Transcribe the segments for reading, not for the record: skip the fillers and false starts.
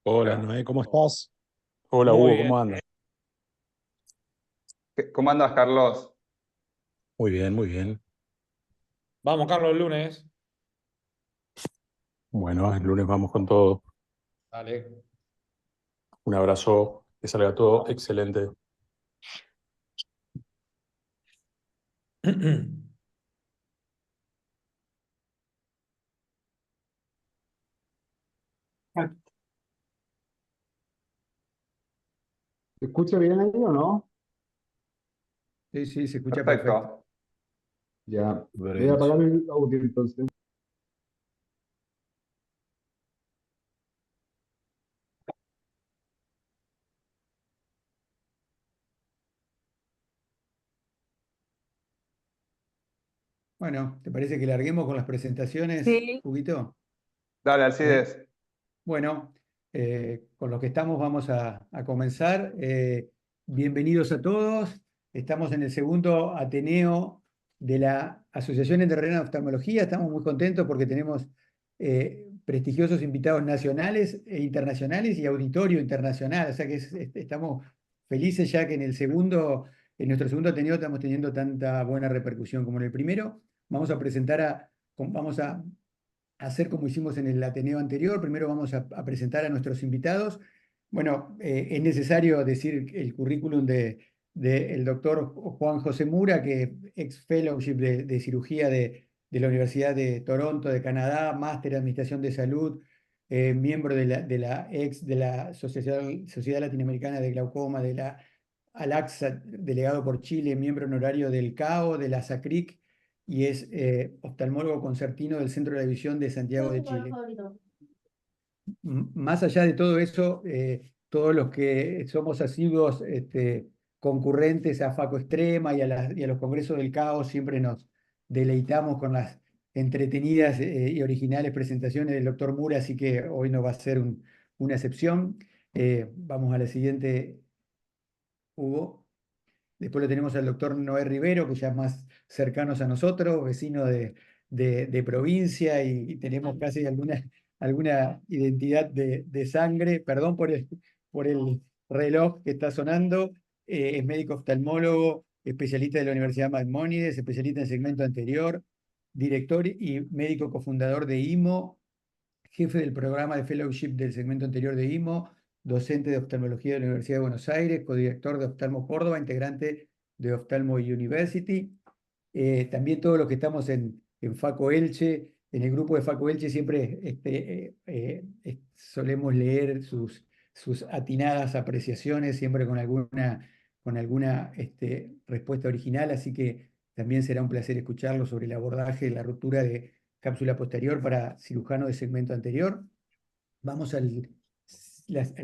Hola Noé, ¿cómo estás? Hola Muy Hugo, bien. ¿cómo andas? ¿Cómo andas, Carlos? Muy bien, muy bien. Vamos, Carlos, el lunes. Bueno, el lunes vamos con todo. Dale. Un abrazo, que salga todo excelente. ¿Se escucha bien ahí o no? Sí, sí, se escucha perfecto. Perfecto. Ya, voy a Brent. apagar el audio entonces. Bueno, ¿te parece que larguemos con las presentaciones, Sí. Huguito? Dale, ¿Eh? Alcides. Bueno, con lo que estamos vamos a comenzar. Bienvenidos a todos. Estamos en el segundo Ateneo de la Asociación Entrerriana de Oftalmología. Estamos muy contentos porque tenemos prestigiosos invitados nacionales e internacionales y auditorio internacional. O sea que estamos felices ya que en nuestro segundo Ateneo estamos teniendo tanta buena repercusión como en el primero. Vamos a hacer como hicimos en el Ateneo anterior. Primero vamos a presentar a nuestros invitados. Bueno, es necesario decir el currículum del doctor Juan José Mura, que ex fellowship de cirugía de la Universidad de Toronto, de Canadá, máster en Administración de Salud, miembro de la Sociedad Latinoamericana de Glaucoma, de la ALAXA, delegado por Chile, miembro honorario del CAO, de la SACRIC, y es oftalmólogo concertino del Centro de la Visión de Santiago de Chile. Más allá de todo eso, todos los que somos asiduos concurrentes a Faco Extrema y a los congresos del caos, siempre nos deleitamos con las entretenidas y originales presentaciones del doctor Mura, así que hoy no va a ser una excepción. Vamos a la siguiente, Hugo. Después lo tenemos al doctor Noé Rivero, que ya es más cercanos a nosotros, vecino de provincia y tenemos casi alguna identidad de sangre. Perdón por el reloj que está sonando. Es médico oftalmólogo, especialista de la Universidad Maimónides, especialista en segmento anterior, director y médico cofundador de IMO, jefe del programa de fellowship del segmento anterior de IMO, docente de oftalmología de la Universidad de Buenos Aires, codirector de Oftalmo Córdoba, integrante de Oftalmo University. También todos los que estamos en Faco Elche, en el grupo de Faco Elche, siempre solemos leer sus atinadas apreciaciones, siempre con alguna respuesta original, así que también será un placer escucharlo sobre el abordaje de la ruptura de cápsula posterior para cirujano de segmento anterior. Vamos al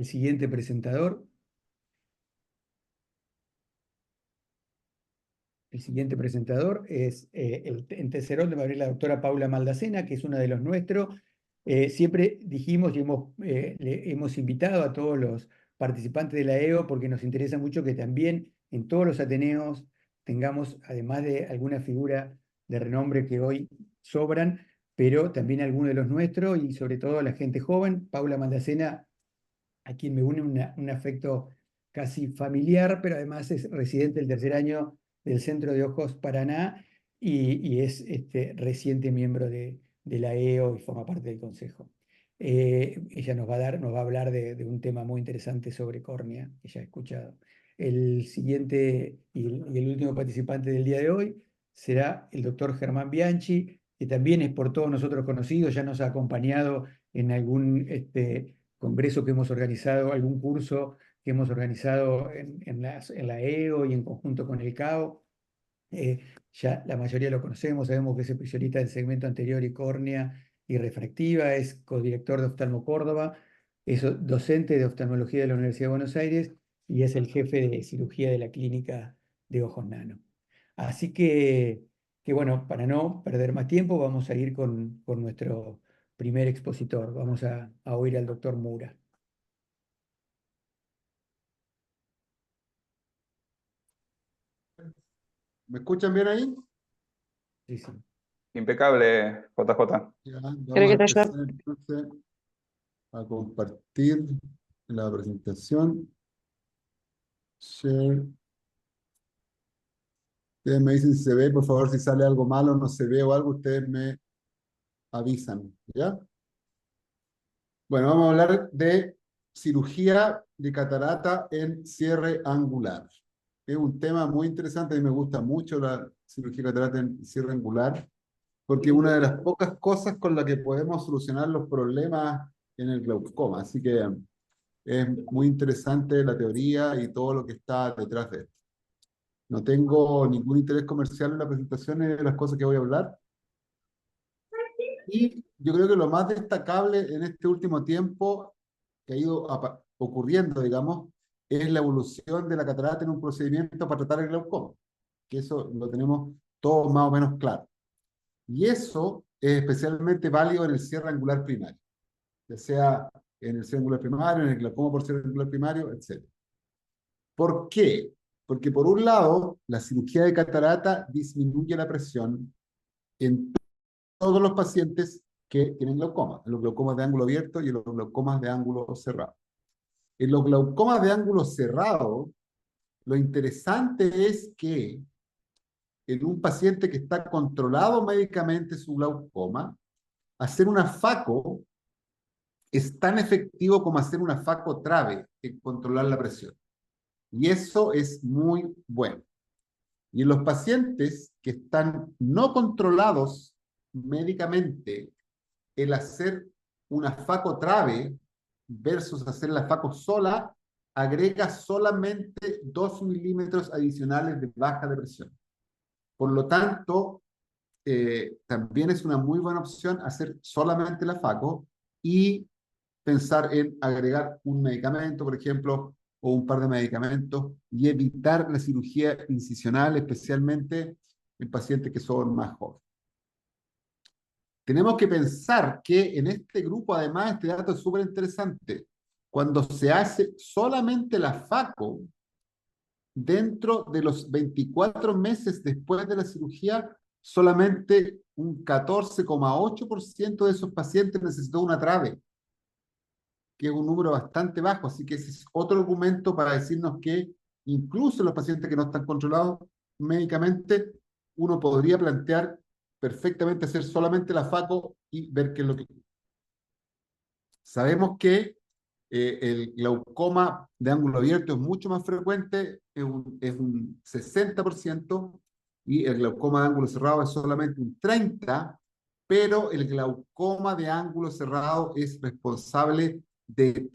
siguiente presentador. El siguiente presentador es en Tecerol de Madrid, la doctora Paula Maldacena, que es una de los nuestros. Siempre dijimos y le hemos invitado a todos los participantes de la EO porque nos interesa mucho que también en todos los Ateneos tengamos, además de alguna figura de renombre que hoy sobran, pero también alguno de los nuestros y sobre todo la gente joven. Paula Maldacena, a quien me une un afecto casi familiar, pero además es residente del tercer año del Centro de Ojos Paraná y es reciente miembro de la EO y forma parte del consejo. Ella nos va a hablar de un tema muy interesante sobre córnea, que ya he escuchado. El siguiente y el último participante del día de hoy será el doctor Germán Bianchi, que también es por todos nosotros conocido, ya nos ha acompañado en algún congreso que hemos organizado, algún curso que hemos organizado en la EO y en conjunto con el CAO. Ya la mayoría lo conocemos, sabemos que es especialista del segmento anterior y córnea y refractiva, es codirector de Oftalmo Córdoba, es docente de oftalmología de la Universidad de Buenos Aires y es el jefe de cirugía de la clínica de Ojos Nano. Así que bueno, para no perder más tiempo, vamos a ir con nuestro primer expositor. Vamos a oír al doctor Mura. ¿Me escuchan bien ahí? Sí, sí. Impecable, JJ. Ya, ¿Querés vamos a que te ayude? empezar entonces a compartir la presentación. Share. Ustedes me dicen si se ve, por favor, si sale algo malo, no se ve o algo, ustedes me avisan, ¿ya? Bueno, vamos a hablar de cirugía de catarata en cierre angular. Es un tema muy interesante, a mí me gusta mucho la cirugía de catarata en cierre angular, porque es una de las pocas cosas con las que podemos solucionar los problemas en el glaucoma. Así que es muy interesante la teoría y todo lo que está detrás de esto. No tengo ningún interés comercial en la presentación de las cosas que voy a hablar. Y yo creo que lo más destacable en este último tiempo que ha ido ocurriendo, digamos, es la evolución de la catarata en un procedimiento para tratar el glaucoma, que eso lo tenemos todos más o menos claro. Y eso es especialmente válido en el cierre angular primario, ya sea en el cierre angular primario, en el glaucoma por cierre angular primario, etc. ¿Por qué? Porque por un lado, la cirugía de catarata disminuye la presión en todos los pacientes que tienen glaucoma, en los glaucomas de ángulo abierto y en los glaucomas de ángulo cerrado. En los glaucomas de ángulo cerrado, lo interesante es que en un paciente que está controlado médicamente su glaucoma, hacer una FACO es tan efectivo como hacer una FACO trave en controlar la presión. Y eso es muy bueno. Y en los pacientes que están no controlados médicamente, el hacer una FACO trave versus hacer la FACO sola, agrega solamente 2 milímetros adicionales de baja de presión. Por lo tanto, también es una muy buena opción hacer solamente la FACO y pensar en agregar un medicamento, por ejemplo, o un par de medicamentos, y evitar la cirugía incisional, especialmente en pacientes que son más jóvenes. Tenemos que pensar que en este grupo, además, este dato es súper interesante. Cuando se hace solamente la FACO, dentro de los 24 meses después de la cirugía, solamente un 14,8% de esos pacientes necesitó una trave, que es un número bastante bajo. Así que ese es otro argumento para decirnos que incluso los pacientes que no están controlados médicamente, uno podría plantear perfectamente hacer solamente la FACO y ver qué es lo que... Sabemos que el glaucoma de ángulo abierto es mucho más frecuente, es un 60%, y el glaucoma de ángulo cerrado es solamente un 30%, pero el glaucoma de ángulo cerrado es responsable de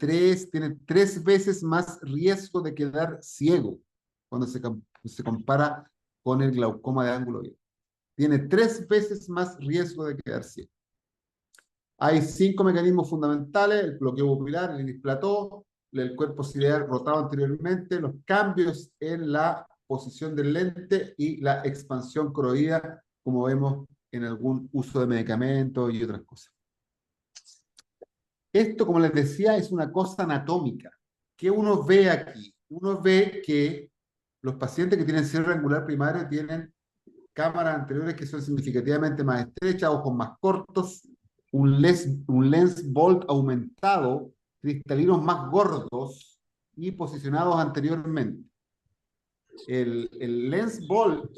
tiene 3 veces más riesgo de quedar ciego cuando se compara con el glaucoma de ángulo abierto. Tiene 3 veces más riesgo de quedar ciego. Hay 5 mecanismos fundamentales: el bloqueo pupilar, el displató, el cuerpo ciliar rotado anteriormente, los cambios en la posición del lente y la expansión coroidea, como vemos en algún uso de medicamentos y otras cosas. Esto, como les decía, es una cosa anatómica. ¿Qué uno ve aquí? Uno ve que los pacientes que tienen cierre angular primario tienen cámaras anteriores que son significativamente más estrechas, ojos más cortos, un lens bolt aumentado, cristalinos más gordos y posicionados anteriormente. El lens bolt,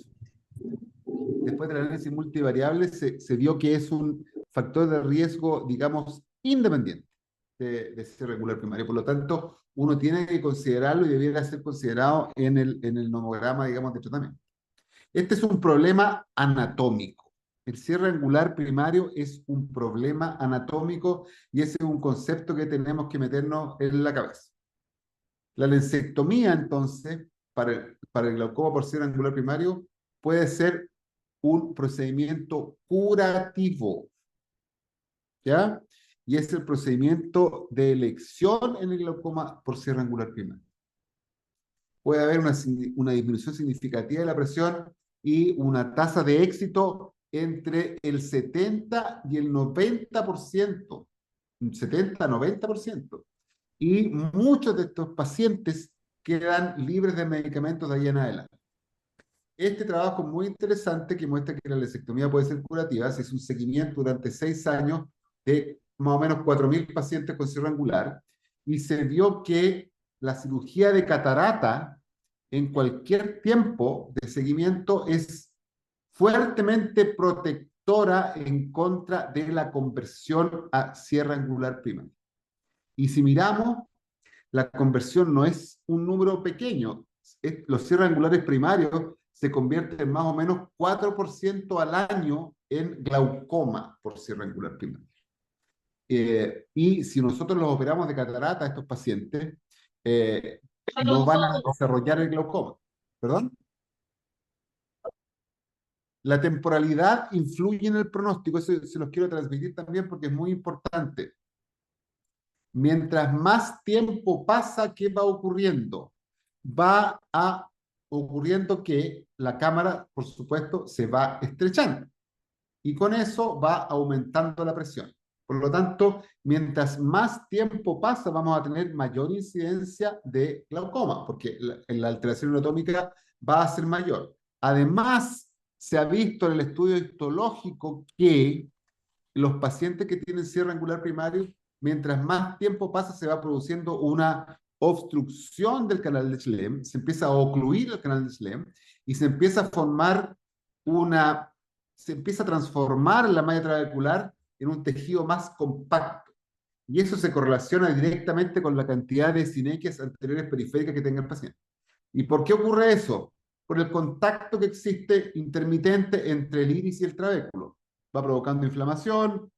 después del análisis multivariable, se vio que es un factor de riesgo, digamos, independiente de cierre angular primario. Por lo tanto, uno tiene que considerarlo y debiera ser considerado en el nomograma, digamos, de tratamiento. Este es un problema anatómico. El cierre angular primario es un problema anatómico y ese es un concepto que tenemos que meternos en la cabeza. La lensectomía, entonces, para el glaucoma por cierre angular primario, puede ser un procedimiento curativo, ¿ya? Y es el procedimiento de elección en el glaucoma por cierre angular primario. Puede haber una disminución significativa de la presión y una tasa de éxito entre el 70 y el 90%, 70-90%. Y muchos de estos pacientes quedan libres de medicamentos de ahí en adelante. este trabajo es muy interesante que muestra que la lesectomía puede ser curativa. Se hizo un seguimiento durante 6 años de más o menos 4.000 pacientes con cierre angular y se vio que la cirugía de catarata en cualquier tiempo de seguimiento es fuertemente protectora en contra de la conversión a cierre angular primario. Y si miramos, la conversión no es un número pequeño. Los cierres angulares primarios se convierten más o menos 4% al año en glaucoma por cierre angular primario. Y si nosotros los operamos de catarata a estos pacientes, no van a desarrollar el glaucoma. ¿Perdón? La temporalidad influye en el pronóstico, eso se los quiero transmitir también porque es muy importante. Mientras más tiempo pasa, ¿qué va ocurriendo? Va ocurriendo que la cámara, por supuesto, se va estrechando y con eso va aumentando la presión. Por lo tanto, mientras más tiempo pasa, vamos a tener mayor incidencia de glaucoma, porque la alteración anatómica va a ser mayor. Además, se ha visto en el estudio histológico que los pacientes que tienen cierre angular primario, mientras más tiempo pasa, se va produciendo una obstrucción del canal de Schlemm, se empieza a ocluir el canal de Schlemm y se empieza a formar se empieza a transformar la malla trabecular en un tejido más compacto. Y eso se correlaciona directamente con la cantidad de sinequias anteriores periféricas que tenga el paciente. ¿Y por qué ocurre eso? Por el contacto que existe intermitente entre el iris y el trabéculo. Va provocando inflamación,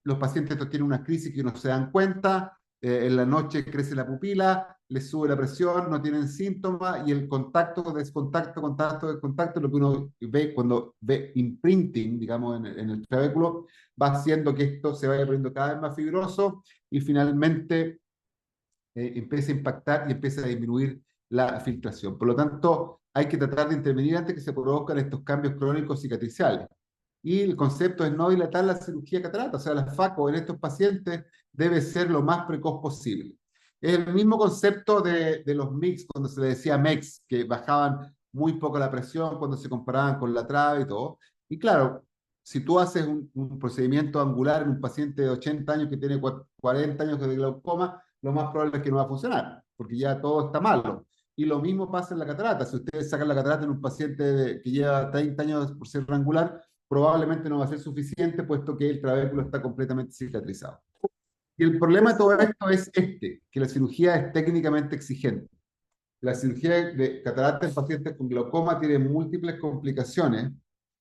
los pacientes tienen una crisis que no se dan cuenta, en la noche crece la pupila, les sube la presión, no tienen síntomas y el contacto, descontacto, contacto, descontacto, lo que uno ve cuando ve imprinting, digamos, en el trabéculo, va haciendo que esto se vaya poniendo cada vez más fibroso y finalmente empieza a impactar y empieza a disminuir la filtración. Por lo tanto, hay que tratar de intervenir antes que se produzcan estos cambios crónicos cicatriciales. Y el concepto es no dilatar la cirugía catarata, o sea, la FACO en estos pacientes debe ser lo más precoz posible. Es el mismo concepto de los MICS, cuando se le decía MEX, que bajaban muy poco la presión cuando se comparaban con la trave y todo. Y claro, si tú haces un procedimiento angular en un paciente de 80 años que tiene 40 años de glaucoma, lo más probable es que no va a funcionar, porque ya todo está malo. Y lo mismo pasa en la catarata. Si ustedes sacan la catarata en un paciente que lleva 30 años por ser angular, probablemente no va a ser suficiente, puesto que el trabéculo está completamente cicatrizado. Y el problema de todo esto es que la cirugía es técnicamente exigente. La cirugía de catarata en pacientes con glaucoma tiene múltiples complicaciones,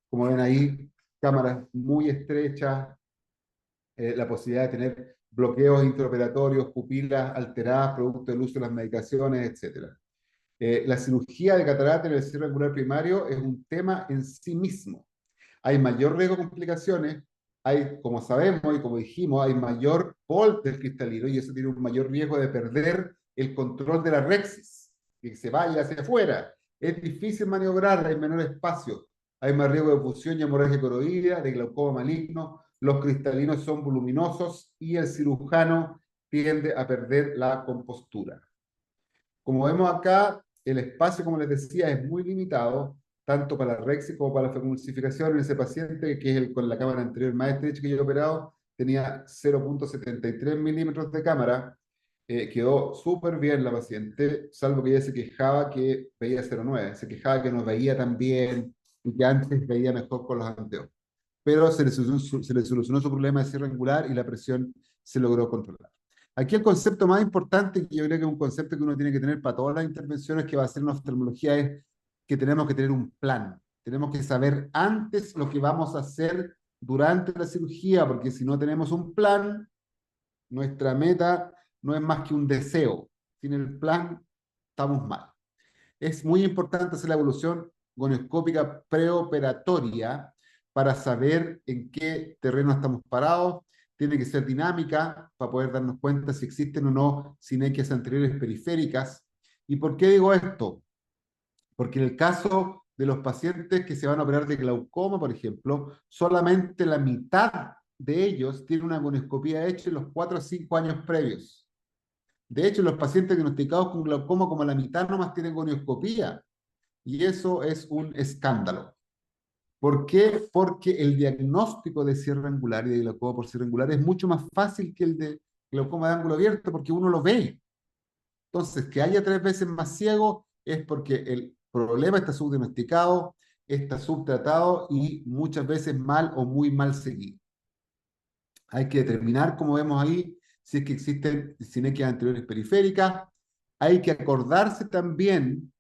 como ven ahí, cámaras muy estrechas, la posibilidad de tener bloqueos intraoperatorios, pupilas alteradas, producto del uso de las medicaciones, etc. La cirugía de catarata en el cierre angular primario es un tema en sí mismo. Hay mayor riesgo de complicaciones, hay, como sabemos y como dijimos, hay mayor volt del cristalino y eso tiene un mayor riesgo de perder el control de la rexis, que se vaya hacia afuera. Es difícil maniobrar, hay menor espacio, hay más riesgo de fusión y hemorragia coroidea, de glaucoma maligno, los cristalinos son voluminosos y el cirujano tiende a perder la compostura. Como vemos acá, el espacio, como les decía, es muy limitado, tanto para la rexis como para la femulsificación. En ese paciente, que es el con la cámara anterior más estrecha que yo he operado, tenía 0.73 milímetros de cámara, quedó súper bien la paciente, salvo que ella se quejaba que veía 0.9, se quejaba que no veía tan bien y que antes veía mejor con los anteojos. Pero se le solucionó su problema de cierre angular y la presión se logró controlar. Aquí el concepto más importante, que yo creo que es un concepto que uno tiene que tener para todas las intervenciones que va a hacer en oftalmología, es que tenemos que tener un plan. Tenemos que saber antes lo que vamos a hacer durante la cirugía, porque si no tenemos un plan, nuestra meta no es más que un deseo. Sin el plan, estamos mal. Es muy importante hacer la evolución gonioscópica preoperatoria para saber en qué terreno estamos parados. Tiene que ser dinámica para poder darnos cuenta si existen o no sinequias anteriores periféricas. ¿Y por qué digo esto? Porque en el caso de los pacientes que se van a operar de glaucoma, por ejemplo, solamente la mitad de ellos tiene una gonioscopía hecha en los 4 o 5 años previos. De hecho, los pacientes diagnosticados con glaucoma, como la mitad nomás tienen gonioscopía. Y eso es un escándalo. ¿Por qué? Porque el diagnóstico de cierre angular y de glaucoma por cierre angular es mucho más fácil que el de glaucoma de ángulo abierto porque uno lo ve. Entonces, que haya 3 veces más ciego es porque el problema está subdiagnosticado, está subtratado y muchas veces mal o muy mal seguido. Hay que determinar, como vemos ahí, si es que existen sinequias anteriores periféricas. Hay que acordarse también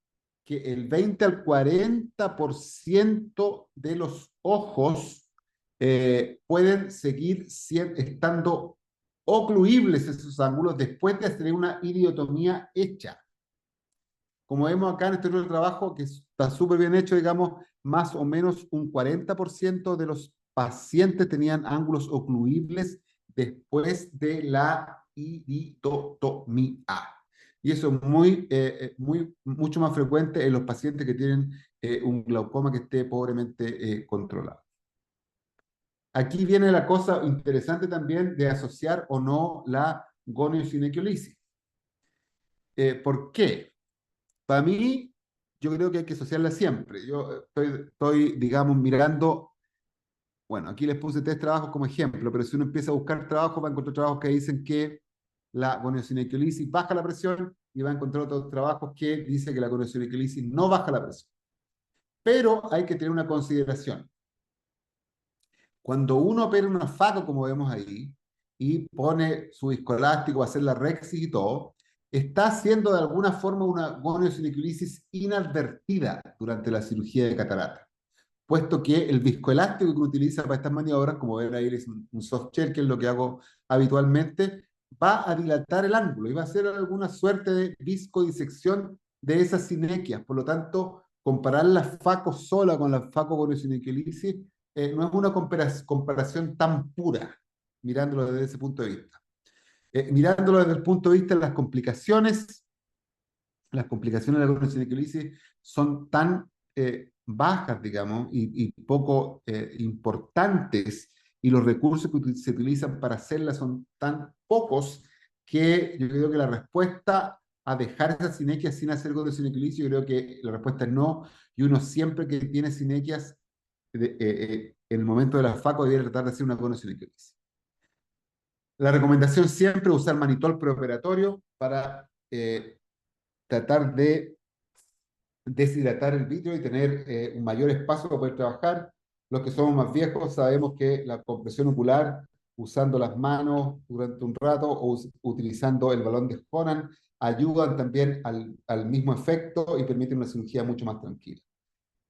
que el 20 al 40% de los ojos pueden seguir estando ocluibles esos ángulos después de hacer una idiotomía hecha. Como vemos acá en este otro trabajo, que está súper bien hecho, digamos, más o menos un 40% de los pacientes tenían ángulos ocluibles después de la iridotomía. Y eso es mucho más frecuente en los pacientes que tienen un glaucoma que esté pobremente controlado. Aquí viene la cosa interesante también de asociar o no la goniosinequiolisis. ¿Por qué? Para mí, yo creo que hay que asociarla siempre. Yo estoy, digamos, mirando, bueno, aquí les puse 3 trabajos como ejemplo, pero si uno empieza a buscar trabajos, va a encontrar trabajos que dicen que la goniosinequiolisis baja la presión y va a encontrar otros trabajos que dicen que la goniosinequiolisis no baja la presión. Pero hay que tener una consideración. Cuando uno opera una FACO, como vemos ahí, y pone su viscoelástico, hacer la rexis y todo, está haciendo de alguna forma una goniosinequiolisis inadvertida durante la cirugía de catarata, puesto que el viscoelástico que uno utiliza para estas maniobras, como ven ahí es un soft shell, que es lo que hago habitualmente, va a dilatar el ángulo y va a hacer alguna suerte de viscodisección de esas sinequias. Por lo tanto, comparar la FACO sola con la FACO goniosinequiolisis no es una comparación tan pura, mirándolo desde ese punto de vista. Mirándolo desde el punto de vista de las complicaciones de la goniosinequiolisis son tan bajas, digamos, y poco importantes, y los recursos que se utilizan para hacerlas son tan pocos que yo creo que la respuesta a dejar esas sinequias sin hacer goniosinequiolisis, yo creo que la respuesta es no, y uno siempre que tiene sinequias en el momento de la FACO debería tratar de hacer una goniosinequiolisis. La recomendación siempre es usar manitol preoperatorio para tratar de deshidratar el vidrio y tener un mayor espacio para poder trabajar. Los que somos más viejos sabemos que la compresión ocular, usando las manos durante un rato o utilizando el balón de Honan, ayudan también al mismo efecto y permiten una cirugía mucho más tranquila.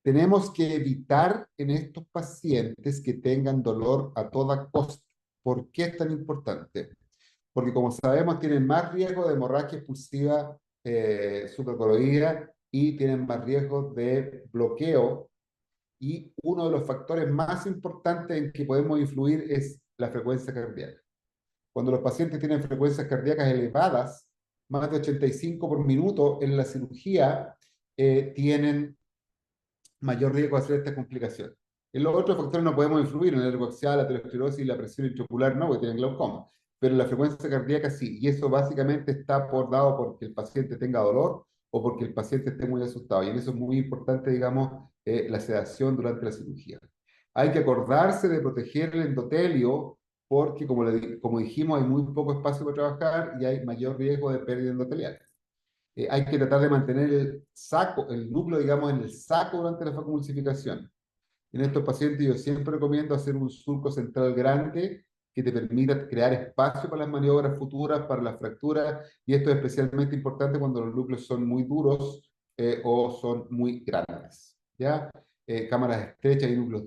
Tenemos que evitar en estos pacientes que tengan dolor a toda costa. ¿Por qué es tan importante? Porque como sabemos tienen más riesgo de hemorragia expulsiva supracoroidea y tienen más riesgo de bloqueo, y uno de los factores más importantes en que podemos influir es la frecuencia cardíaca. Cuando los pacientes tienen frecuencias cardíacas elevadas, más de 85 por minuto en la cirugía, tienen mayor riesgo de hacer esta complicación. En los otros factores no podemos influir, en el ergo axial, la aterosclerosis y la presión intraocular no, porque tienen glaucoma, pero la frecuencia cardíaca sí, y eso básicamente está dado porque el paciente tenga dolor o porque el paciente esté muy asustado, y en eso es muy importante, digamos, la sedación durante la cirugía. Hay que acordarse de proteger el endotelio, porque como dijimos, hay muy poco espacio para trabajar y hay mayor riesgo de pérdida endotelial. Hay que tratar de mantener el núcleo, digamos, en el saco durante la facomulsificación. En estos pacientes yo siempre recomiendo hacer un surco central grande que te permita crear espacio para las maniobras futuras, para las fracturas, y esto es especialmente importante cuando los núcleos son muy duros o son muy grandes. ¿Ya? Cámaras estrechas y núcleos.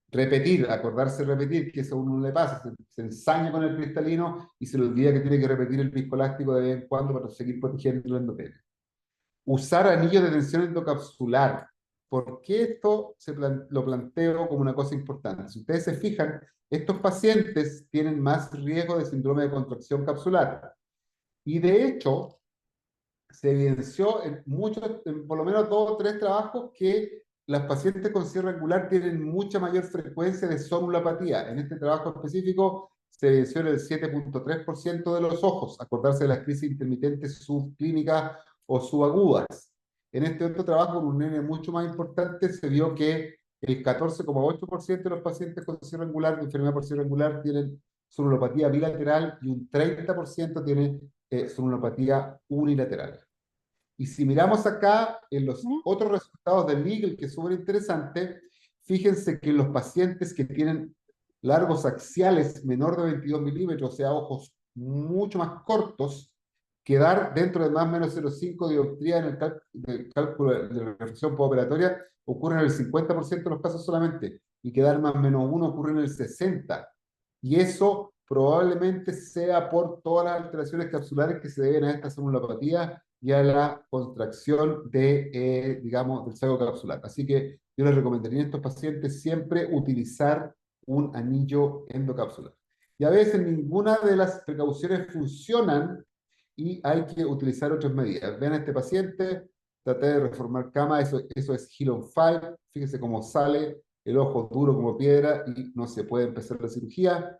Repetir, acordarse de repetir, que eso a uno le pasa, se ensaña con el cristalino y se le olvida que tiene que repetir el viscoelástico de vez en cuando para seguir protegiendo el endotelio. Usar anillos de tensión endocapsular. ¿Por qué esto lo planteo como una cosa importante? Si ustedes se fijan, estos pacientes tienen más riesgo de síndrome de contracción capsular. Y de hecho, se evidenció en por lo menos 2 o 3 trabajos que las pacientes con cierre angular tienen mucha mayor frecuencia de somnolopatía. En este trabajo específico se evidenció en el 7.3% de los ojos, acordarse de las crisis intermitentes subclínicas o subagudas. en este otro trabajo, con un N mucho más importante, se vio que el 14,8% de los pacientes con cierre angular, de enfermedad por cierre angular, tienen sonulopatía bilateral y un 30% tiene sonulopatía unilateral. Y si miramos acá en los otros resultados del Eagle, que es súper interesante, fíjense que los pacientes que tienen largos axiales menor de 22 milímetros, o sea, ojos mucho más cortos, quedar dentro de más o menos 0,5 dioptría en el cálculo de la reflexión postoperatoria ocurre en el 50% de los casos solamente, y quedar más o menos 1 ocurre en el 60%. Y eso probablemente sea por todas las alteraciones capsulares que se deben a esta sonulopatía y a la contracción de, digamos, del saco capsular. Así que yo les recomendaría a estos pacientes siempre utilizar un anillo endocapsular. Y a veces ninguna de las precauciones funcionan y hay que utilizar otras medidas. Ven a este paciente, traté de reformar cama, eso es Hill on 5, fíjense cómo sale, el ojo duro como piedra y no se puede empezar la cirugía,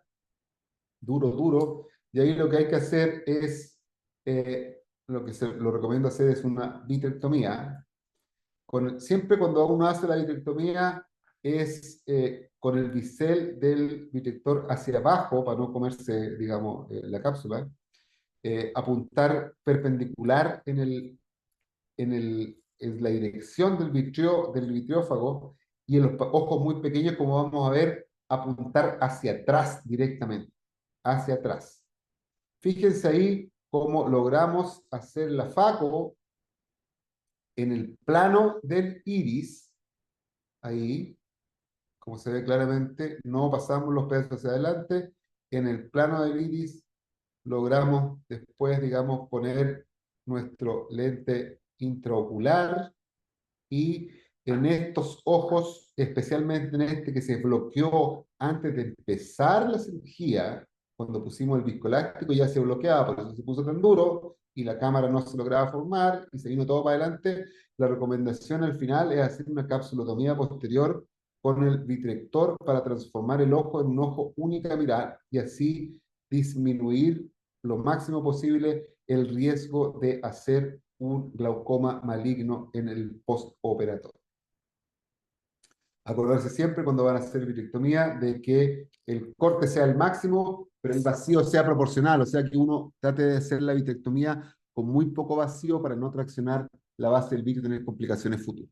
duro, y ahí lo que hay que hacer es, lo que lo recomiendo hacer es una vitrectomía. Siempre cuando uno hace la vitrectomía es con el bisel del vitrector hacia abajo, para no comerse, digamos, la cápsula, apuntar perpendicular en la dirección del vitriófago, y en los ojos muy pequeños, como vamos a ver, apuntar hacia atrás directamente, hacia atrás. Fíjense ahí cómo logramos hacer la FACO en el plano del iris, ahí, como se ve claramente, no pasamos los pedazos hacia adelante, en el plano del iris logramos después, digamos, poner nuestro lente intraocular, y en estos ojos, especialmente en este que se bloqueó antes de empezar la cirugía, cuando pusimos el viscoelástico ya se bloqueaba, por eso se puso tan duro y la cámara no se lograba formar y se vino todo para adelante. La recomendación al final es hacer una capsulotomía posterior con el vitrector para transformar el ojo en un ojo unicameral y así disminuir lo máximo posible el riesgo de hacer un glaucoma maligno en el postoperatorio. Acordarse siempre cuando van a hacer vitrectomía de que el corte sea el máximo, pero el vacío sea proporcional, o sea que uno trate de hacer la vitrectomía con muy poco vacío para no traccionar la base del vitrio y tener complicaciones futuras.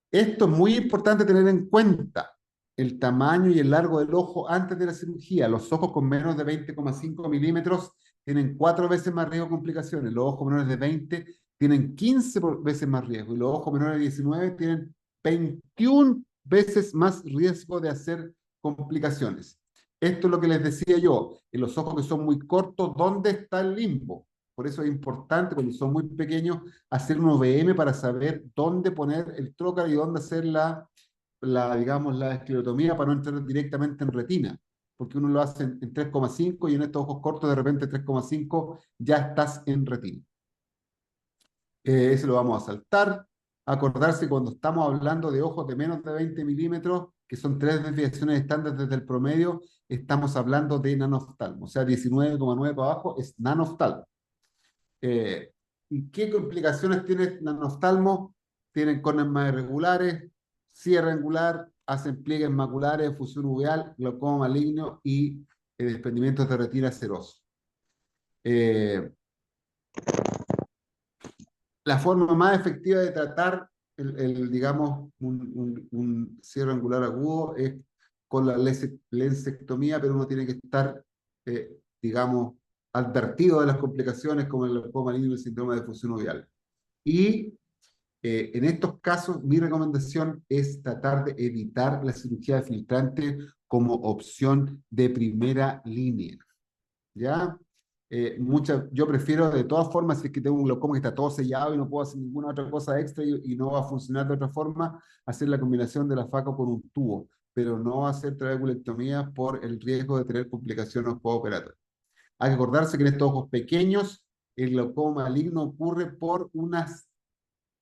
Esto es muy importante tener en cuenta, el tamaño y el largo del ojo antes de la cirugía. Los ojos con menos de 20,5 milímetros tienen 4 veces más riesgo de complicaciones. Los ojos menores de 20 tienen 15 veces más riesgo. Y los ojos menores de 19 tienen 21 veces más riesgo de hacer complicaciones. Esto es lo que les decía yo. En los ojos que son muy cortos, ¿dónde está el limbo? Por eso es importante, cuando son muy pequeños, hacer un OVM para saber dónde poner el trocar y dónde hacer digamos, la esclerotomía para no entrar directamente en retina, porque uno lo hace en 3,5 y en estos ojos cortos de repente 3,5 ya estás en retina. Eso lo vamos a saltar. Acordarse cuando estamos hablando de ojos de menos de 20 milímetros, que son 3 desviaciones estándar desde el promedio, estamos hablando de nanoftalmo, o sea, 19,9 para abajo es nanoftalmo. ¿Y qué complicaciones tiene el nanoftalmo? Tienen córneas más irregulares, cierre angular, hacen pliegues maculares, fusión uveal, glaucoma maligno y desprendimientos de retina seroso. La forma más efectiva de tratar digamos, un cierre angular agudo es con la lensectomía, pero uno tiene que estar, digamos, advertido de las complicaciones como el glaucoma maligno y el síndrome de fusión uveal. Y en estos casos, mi recomendación es tratar de evitar la cirugía de filtrante como opción de primera línea. ¿Ya? Yo prefiero, de todas formas, si es que tengo un glaucoma que está todo sellado y no puedo hacer ninguna otra cosa extra y no va a funcionar de otra forma, hacer la combinación de la FACO con un tubo, pero no hacer trabeculectomía por el riesgo de tener complicaciones postoperatorias. Hay que acordarse que en estos ojos pequeños, el glaucoma maligno ocurre por unos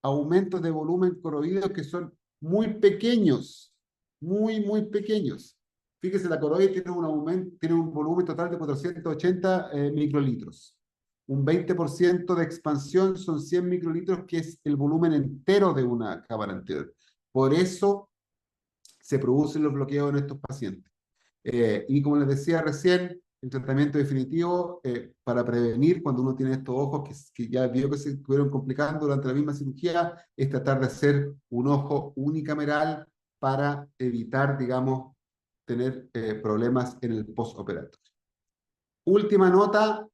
aumentos de volumen coroideo que son muy pequeños, muy pequeños. Fíjese, la coroide tiene un volumen total de 480 microlitros. un 20% de expansión son 100 microlitros, que es el volumen entero de una cámara anterior. Por eso se producen los bloqueos en estos pacientes. Y como les decía recién, el tratamiento definitivo para prevenir cuando uno tiene estos ojos que ya vio que se estuvieron complicando durante la misma cirugía, es tratar de hacer un ojo unicameral para evitar, digamos, tener problemas en el postoperatorio. Última nota,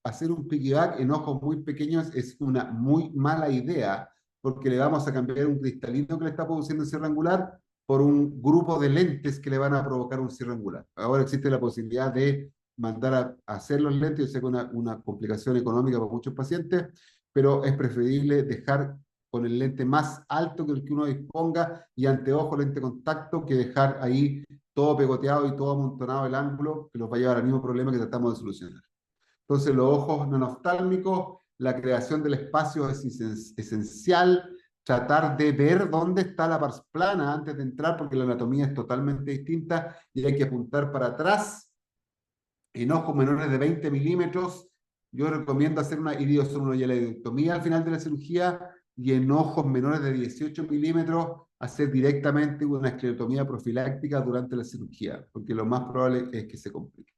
hacer un piggyback en ojos muy pequeños es una muy mala idea, porque le vamos a cambiar un cristalino que le está produciendo un cierre angular por un grupo de lentes que le van a provocar un cierre angular. Ahora existe la posibilidad de mandar a hacer los lentes, yo sé que es una complicación económica para muchos pacientes, pero es preferible dejar con el lente más alto que el que uno disponga y anteojo, lente de contacto, que dejar ahí todo pegoteado y todo amontonado el ángulo, que nos va a llevar al mismo problema que tratamos de solucionar. Entonces, los ojos nanoftálmicos, la creación del espacio es esencial, tratar de ver dónde está la pars plana antes de entrar, porque la anatomía es totalmente distinta y hay que apuntar para atrás. En ojos menores de 20 milímetros, yo recomiendo hacer una iridosonuloidectomía al final de la cirugía, y en ojos menores de 18 milímetros hacer directamente una esclerotomía profiláctica durante la cirugía, porque lo más probable es que se complique.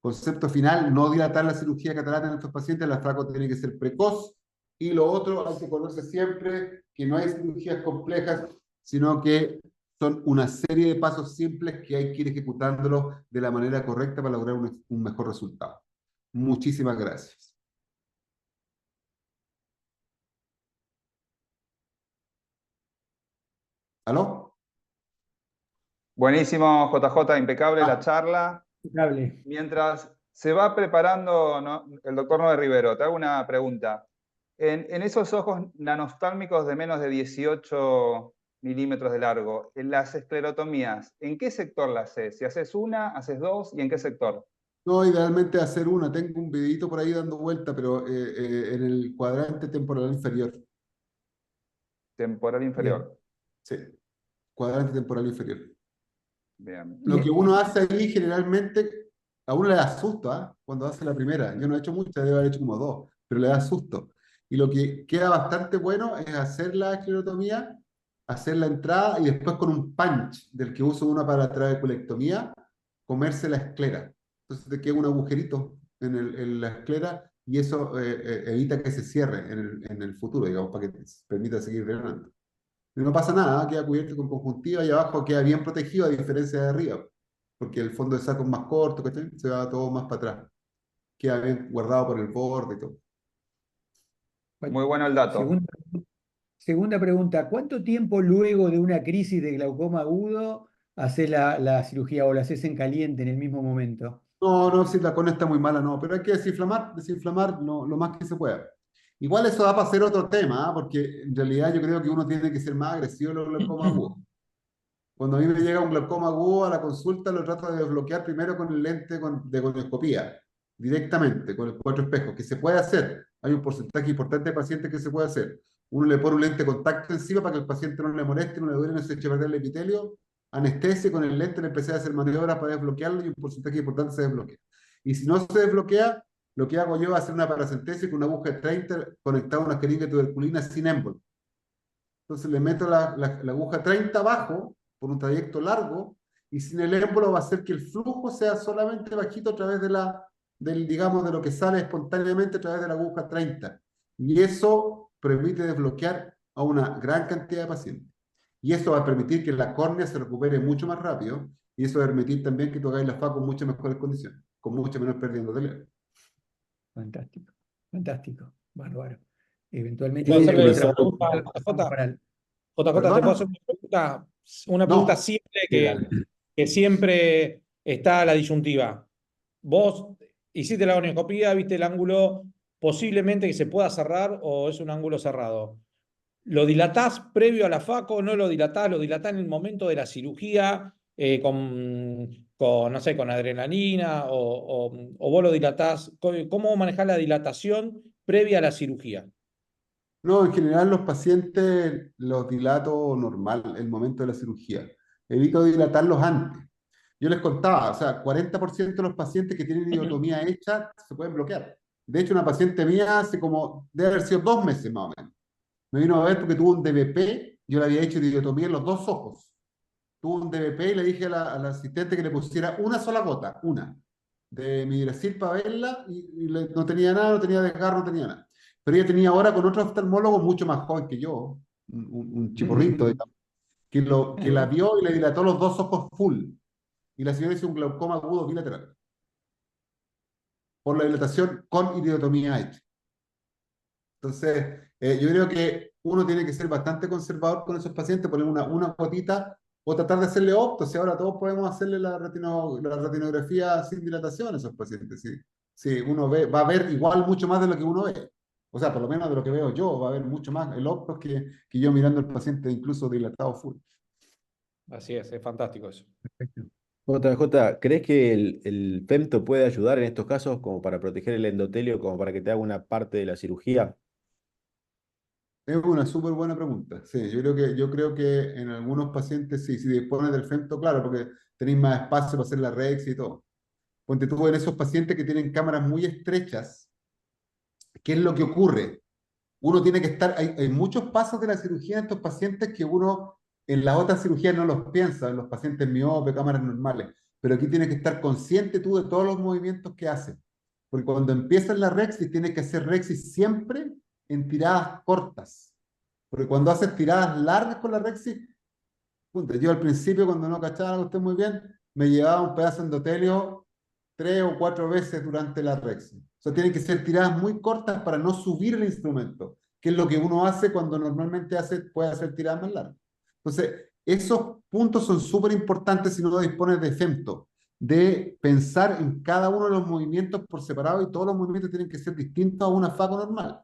Concepto final, no dilatar la cirugía de catarata en estos pacientes, la FACO tiene que ser precoz, y lo otro, hay que conocer siempre que no hay cirugías complejas, sino que son una serie de pasos simples que hay que ir ejecutándolos de la manera correcta para lograr un mejor resultado. Muchísimas gracias. ¿Aló? Buenísimo, JJ, impecable la charla. Impecable. Mientras se va preparando, ¿no?, el doctor Noé Rivero, te hago una pregunta. En esos ojos nanoftálmicos de menos de 18 milímetros de largo, en las esclerotomías, ¿en qué sector las haces? Si haces una, haces dos, ¿y en qué sector? No, idealmente hacer una. Tengo un videito por ahí dando vuelta, pero en el cuadrante temporal inferior. Temporal inferior. Sí, cuadrante temporal inferior. Bien. Lo que uno hace ahí generalmente, a uno le da susto, ¿ah? Cuando hace la primera. Yo no he hecho muchas, debo haber hecho como dos, pero le da susto. Y lo que queda bastante bueno es hacer la esclerotomía, hacer la entrada y después con un punch del que uso una para la trabeculectomía, comerse la esclera. Entonces te queda un agujerito en la esclera y eso evita que se cierre en el futuro, digamos, para que te permita seguir drenando. No pasa nada, queda cubierto con conjuntiva y abajo queda bien protegido a diferencia de arriba, porque el fondo de saco es más corto, ¿cachai? Se va todo más para atrás. Queda bien guardado por el borde y todo. Muy bueno el dato. Segunda pregunta, ¿cuánto tiempo luego de una crisis de glaucoma agudo haces la cirugía o la haces en caliente en el mismo momento? No, si la cona está muy mala, no, pero hay que desinflamar lo más que se pueda. Igual eso da para hacer otro tema, ¿ah? Porque en realidad yo creo que uno tiene que ser más agresivo en los glaucomas agudos. Cuando a mí me llega un glaucoma agudo a la consulta, lo trato de desbloquear primero con el lente de gonioscopía, directamente, con el 4 espejos, que se puede hacer. Hay un porcentaje importante de pacientes que se puede hacer. Uno le pone un lente de contacto encima para que el paciente no le moleste, no le duele, no se eche a perder el epitelio. Anestesia, con el lente le empecé a hacer maniobras para desbloquearlo y un porcentaje importante se desbloquea. Y si no se desbloquea, lo que hago yo es hacer una paracentesis con una aguja de 30 conectada a una jeringa de tuberculina sin émbolo. Entonces le meto la aguja 30 abajo por un trayecto largo, y sin el émbolo va a hacer que el flujo sea solamente bajito a través digamos, de lo que sale espontáneamente a través de la aguja 30. Y eso permite desbloquear a una gran cantidad de pacientes. Y eso va a permitir que la córnea se recupere mucho más rápido, y eso va a permitir también que tú hagáis la FA con muchas mejores condiciones, con mucho menos pérdida de leve. Fantástico, fantástico, bárbaro. Eventualmente... ¿Puedo hacerle una pregunta a JJ? JJ, ¿te ¿Perdona? puedo hacer una pregunta No. simple Sí, dale. que siempre está la disyuntiva? Vos hiciste la gonioscopía, viste el ángulo posiblemente que se pueda cerrar o es un ángulo cerrado. ¿Lo dilatás previo a la FACO? ¿No lo dilatás? ¿Lo dilatás en el momento de la cirugía no sé, con adrenalina? ¿O vos lo dilatás? ¿Cómo manejás la dilatación previa a la cirugía? No, en general los pacientes los dilato normal, el momento de la cirugía. Evito dilatarlos antes. Yo les contaba, o sea, 40% de los pacientes que tienen idiotomía hecha se pueden bloquear De hecho, una paciente mía hace como, debe haber sido 2 meses más o menos. Me vino a ver porque tuvo un DVP, yo le había hecho idiotomía en los 2 ojos. Tuvo un DVP y le dije a la asistente que le pusiera una sola gota, una, de Midrasil para verla, y no tenía nada, no tenía desgarro, no tenía nada. Pero ella tenía ahora con otro oftalmólogo mucho más joven que yo, un chiporrito, digamos, que la vio y le dilató los 2 ojos full. Y la señora hizo un glaucoma agudo bilateral por la dilatación con iridotomía hecha. Entonces, yo creo que uno tiene que ser bastante conservador con esos pacientes, poner una gotita o tratar de hacerle opto. Si ahora todos podemos hacerle la retinografía sin dilatación a esos pacientes. Si uno ve, va a ver igual mucho más de lo que uno ve. O sea, por lo menos de lo que veo yo, va a ver mucho más el opto que yo mirando al paciente incluso dilatado full. Así es fantástico eso. JJ, ¿crees que el femto puede ayudar en estos casos como para proteger el endotelio, como para que te haga una parte de la cirugía? Es una súper buena pregunta. Sí, yo creo que en algunos pacientes sí, si dispones del femto, claro, porque tenéis más espacio para hacer la rex y todo. Ponte tú en esos pacientes que tienen cámaras muy estrechas, ¿qué es lo que ocurre? Uno tiene que estar, hay muchos pasos de la cirugía en estos pacientes que uno en las otras cirugías no los piensa, en los pacientes miopes, cámaras normales, pero aquí tienes que estar consciente tú de todos los movimientos que haces. Porque cuando empiezas la rexis, tienes que hacer rexis siempre en tiradas cortas. Porque cuando haces tiradas largas con la rexis, yo al principio cuando no cachaba usted muy bien, me llevaba un pedazo de endotelio 3 o 4 veces durante la rexis. O sea, tienen que ser tiradas muy cortas para no subir el instrumento, que es lo que uno hace cuando normalmente puede hacer tiradas más largas. Entonces, esos puntos son súper importantes si no dispones de femto, de pensar en cada uno de los movimientos por separado, y todos los movimientos tienen que ser distintos a una faco normal.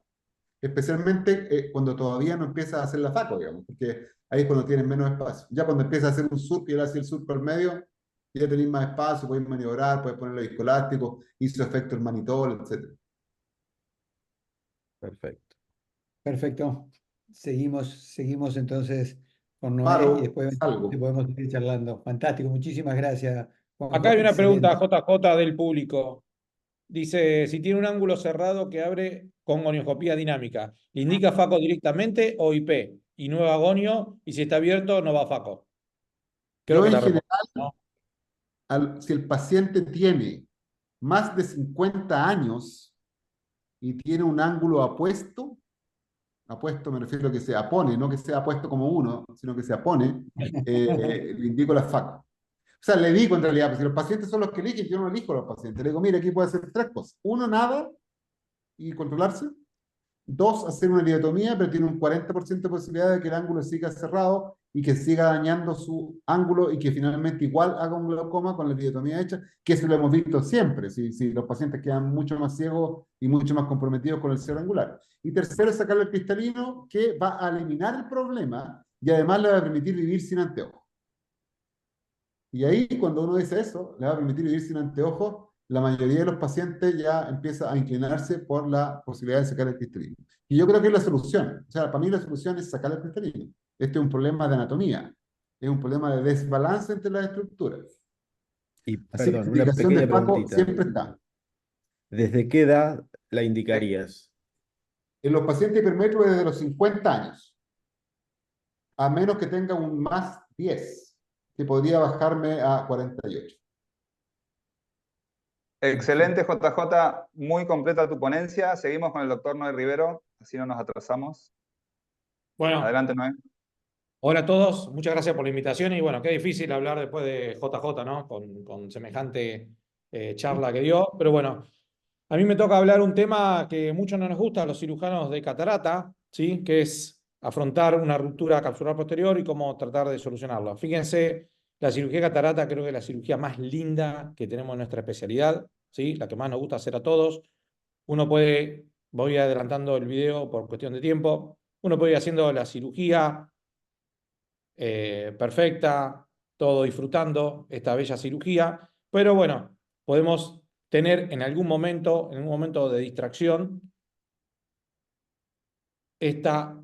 Especialmente cuando todavía no empiezas a hacer la faco, digamos, porque ahí es cuando tienes menos espacio. Ya cuando empiezas a hacer un surco y ahora hacer el surco al medio, ya tenéis más espacio, podéis maniobrar, podéis ponerle viscoelástico, hizo efecto el manitol, etc. Perfecto. Perfecto. Seguimos entonces con Noé y Paro, después salgo. podemos seguir charlando. Fantástico, muchísimas gracias, Juanjo. Acá hay una pregunta, Excelente. JJ, del público. Dice, si tiene un ángulo cerrado que abre con gonioscopía dinámica, ¿le indica FACO directamente o IP? Y nuevo agonio, y si está abierto, no va a FACO. Creo Yo que en la general, respuesta, ¿no? si el paciente tiene más de 50 años y tiene un ángulo apuesto me refiero a que se apone, no que sea apuesto como uno, sino que se apone, le indico la FACO. O sea, le digo en realidad, pues si los pacientes son los que eligen, yo no elijo a los pacientes. Le digo, mira, aquí puede hacer 3 cosas. Uno, nada y controlarse. 2, hacer una iridotomía, pero tiene un 40% de posibilidad de que el ángulo siga cerrado y que siga dañando su ángulo y que finalmente igual haga un glaucoma con la iridotomía hecha, que eso lo hemos visto siempre, si los pacientes quedan mucho más ciegos y mucho más comprometidos con el cierre angular. Y tercero, sacarle el cristalino, que va a eliminar el problema y además le va a permitir vivir sin anteojos. Y ahí, cuando uno dice eso, le va a permitir vivir sin anteojos, la mayoría de los pacientes ya empieza a inclinarse por la posibilidad de sacar el cristalino. Y yo creo que es la solución. O sea, para mí la solución es sacar el cristalino. Este es un problema de anatomía. Es un problema de desbalance entre las estructuras. Y Así que perdón, la una indicación pequeña de FACO preguntita. siempre está. ¿Desde qué edad la indicarías? En los pacientes hipermétropes desde los 50 años, a menos que tenga un más 10, que podría bajarme a 48. Excelente, JJ, muy completa tu ponencia. Seguimos con el doctor Noé Rivero, así no nos atrasamos. Bueno, Adelante, Noé. hola a todos, muchas gracias por la invitación y bueno, qué difícil hablar después de JJ, ¿no? Con semejante charla que dio, pero bueno, a mí me toca hablar un tema que mucho no nos gusta a los cirujanos de catarata, ¿sí? Que es afrontar una ruptura capsular posterior y cómo tratar de solucionarlo. Fíjense, la cirugía de catarata creo que es la cirugía más linda que tenemos en nuestra especialidad, ¿sí? La que más nos gusta hacer a todos. Uno puede, voy adelantando el video por cuestión de tiempo, uno puede ir haciendo la cirugía perfecta, todo disfrutando esta bella cirugía, pero bueno, podemos tener en algún momento, en un momento de distracción, esta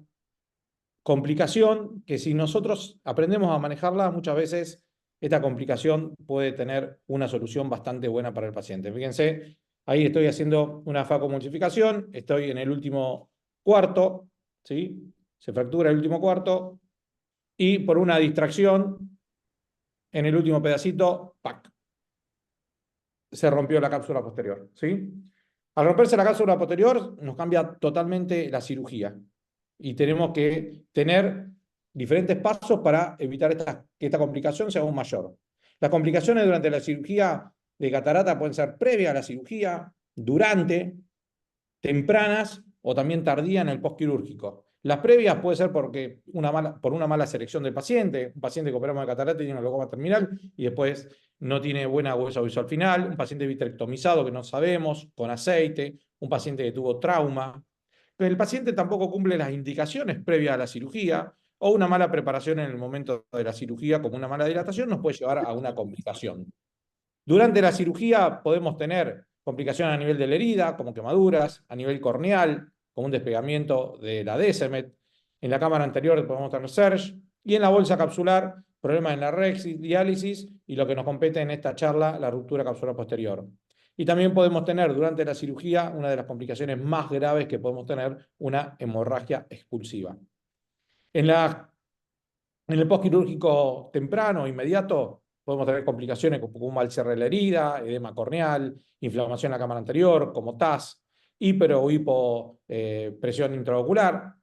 complicación que si nosotros aprendemos a manejarla, muchas veces esta complicación puede tener una solución bastante buena para el paciente. Fíjense, Ahí estoy haciendo una facomulsificación, estoy en el último cuarto, ¿sí? Se fractura el último cuarto, y por una distracción, en el último pedacito, ¡pac!, se rompió la cápsula posterior, ¿sí? Al romperse la cápsula posterior, nos cambia totalmente la cirugía. Y tenemos que tener diferentes pasos para evitar que esta complicación sea aún mayor. Las complicaciones durante la cirugía de catarata pueden ser previa a la cirugía, durante, tempranas o también tardía en el postquirúrgico. Las previas puede ser por una mala selección del paciente, un paciente que operamos de catarata y tiene una glaucoma terminal y después no tiene buena hueso visual final, un paciente vitrectomizado que no sabemos, con aceite, un paciente que tuvo trauma. Pero el paciente tampoco cumple las indicaciones previas a la cirugía o una mala preparación en el momento de la cirugía, como una mala dilatación, nos puede llevar a una complicación. Durante la cirugía podemos tener complicaciones a nivel de la herida, como quemaduras, a nivel corneal, como un despegamiento de la Descemet. En la cámara anterior podemos tener Serge, y en la bolsa capsular, problemas en la diálisis y lo que nos compete en esta charla, la ruptura capsular posterior. Y también podemos tener durante la cirugía una de las complicaciones más graves que podemos tener, una hemorragia expulsiva. En el postquirúrgico temprano, inmediato, podemos tener complicaciones como un mal cierre de la herida, edema corneal, inflamación en la cámara anterior, como TAS, hiper o hipopresión intraocular.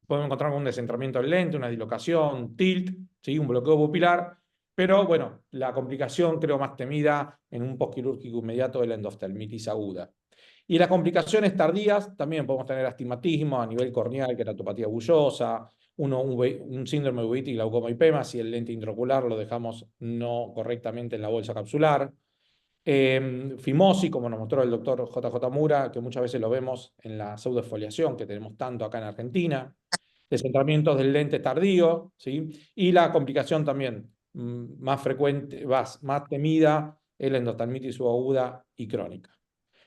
Podemos encontrar un descentramiento del lente, una dislocación, tilt, ¿sí? Un bloqueo pupilar. Pero bueno, la complicación creo más temida en un postquirúrgico inmediato es la endoftalmitis aguda. Y las complicaciones tardías también podemos tener astigmatismo a nivel corneal, queratopatía bullosa, un síndrome de uveitis, glaucoma y pema, si el lente intraocular lo dejamos no correctamente en la bolsa capsular. Fimosis, como nos mostró el doctor JJ Mura, que muchas veces lo vemos en la pseudoesfoliación que tenemos tanto acá en Argentina. Descentramientos del lente tardío, ¿sí? Y la complicación también más frecuente, más temida, es la endoftalmitis subaguda y crónica.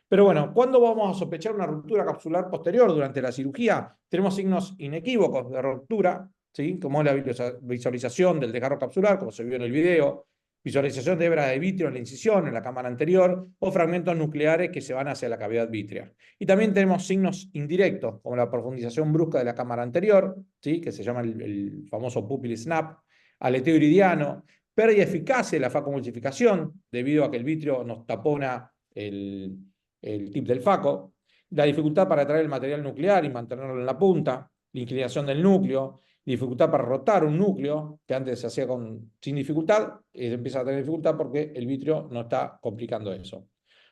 Pero bueno, ¿cuándo vamos a sospechar una ruptura capsular posterior durante la cirugía? Tenemos signos inequívocos de ruptura, ¿sí? Como la visualización del desgarro capsular, como se vio en el video, visualización de hebras de vitrio en la incisión, en la cámara anterior, o fragmentos nucleares que se van hacia la cavidad vítrea. Y también tenemos signos indirectos, como la profundización brusca de la cámara anterior, ¿sí? Que se llama el famoso pupil snap, aleteo iridiano, pérdida eficacia de la facomulsificación, debido a que el vitrio nos tapona el tip del faco, la dificultad para traer el material nuclear y mantenerlo en la punta, la inclinación del núcleo, dificultad para rotar un núcleo, que antes se hacía sin dificultad, empieza a tener dificultad porque el vitrio no está complicando eso.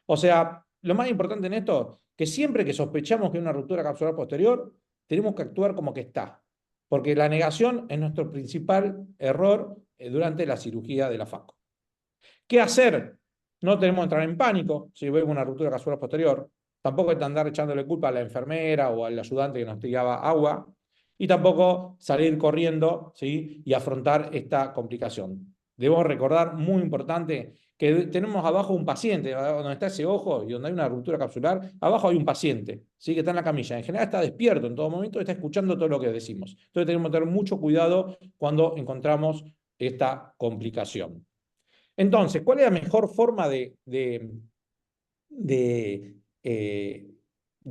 O sea, lo más importante en esto, que siempre que sospechamos que hay una ruptura capsular posterior, tenemos que actuar como que está, porque la negación es nuestro principal error durante la cirugía de la faco. ¿Qué hacer? No tenemos que entrar en pánico si vemos una ruptura capsular posterior. Tampoco hay que andar echándole culpa a la enfermera o al ayudante que nos tiraba agua. Y tampoco salir corriendo, ¿sí? Y afrontar esta complicación. Debemos recordar, muy importante, que tenemos abajo un paciente, donde está ese ojo y donde hay una ruptura capsular, abajo hay un paciente, ¿sí? Que está en la camilla. En general está despierto en todo momento, está escuchando todo lo que decimos. Entonces tenemos que tener mucho cuidado cuando encontramos esta complicación. Entonces, ¿cuál es la mejor forma de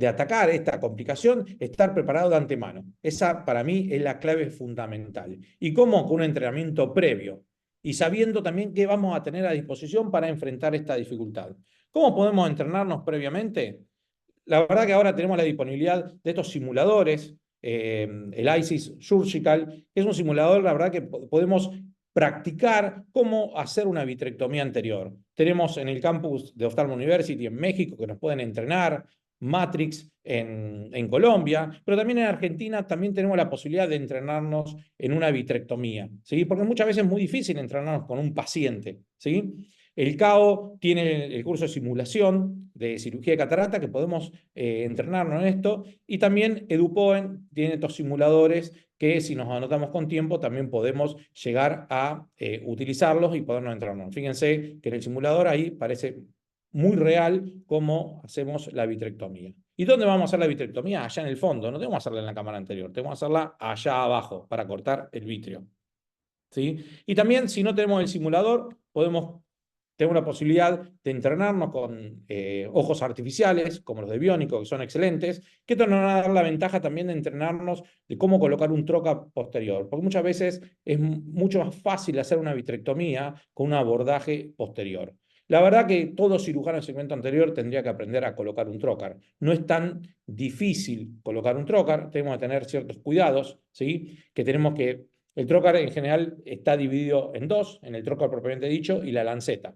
atacar esta complicación? Estar preparado de antemano. Esa para mí es la clave fundamental. ¿Y cómo? Con un entrenamiento previo y sabiendo también qué vamos a tener a disposición para enfrentar esta dificultad. ¿Cómo podemos entrenarnos previamente? La verdad que ahora tenemos la disponibilidad de estos simuladores, el ISIS Surgical, que es un simulador, la verdad que podemos practicar cómo hacer una vitrectomía anterior. Tenemos en el campus de Ophthalmo University en México que nos pueden entrenar, Matrix en Colombia, pero también en Argentina también tenemos la posibilidad de entrenarnos en una vitrectomía, ¿sí? Porque muchas veces es muy difícil entrenarnos con un paciente, ¿sí? El CAO tiene el curso de simulación de cirugía de catarata que podemos entrenarnos en esto, y también EduPoen tiene estos simuladores que si nos anotamos con tiempo también podemos llegar a utilizarlos y podernos entrenarnos. Fíjense que en el simulador ahí parece muy real cómo hacemos la vitrectomía. ¿Y dónde vamos a hacer la vitrectomía? Allá en el fondo, no tenemos que hacerla en la cámara anterior, tenemos que hacerla allá abajo para cortar el vitrio, ¿sí? Y también si no tenemos el simulador, podemos tenemos la posibilidad de entrenarnos con ojos artificiales, como los de Biónico, que son excelentes, que esto nos va a dar la ventaja también de entrenarnos de cómo colocar un trocar posterior, porque muchas veces es mucho más fácil hacer una vitrectomía con un abordaje posterior. La verdad que todo cirujano en segmento anterior tendría que aprender a colocar un trocar. No es tan difícil colocar un trocar, tenemos que tener ciertos cuidados, ¿sí? Que tenemos que... El trocar en general está dividido en dos, en el trocar propiamente dicho y la lanceta.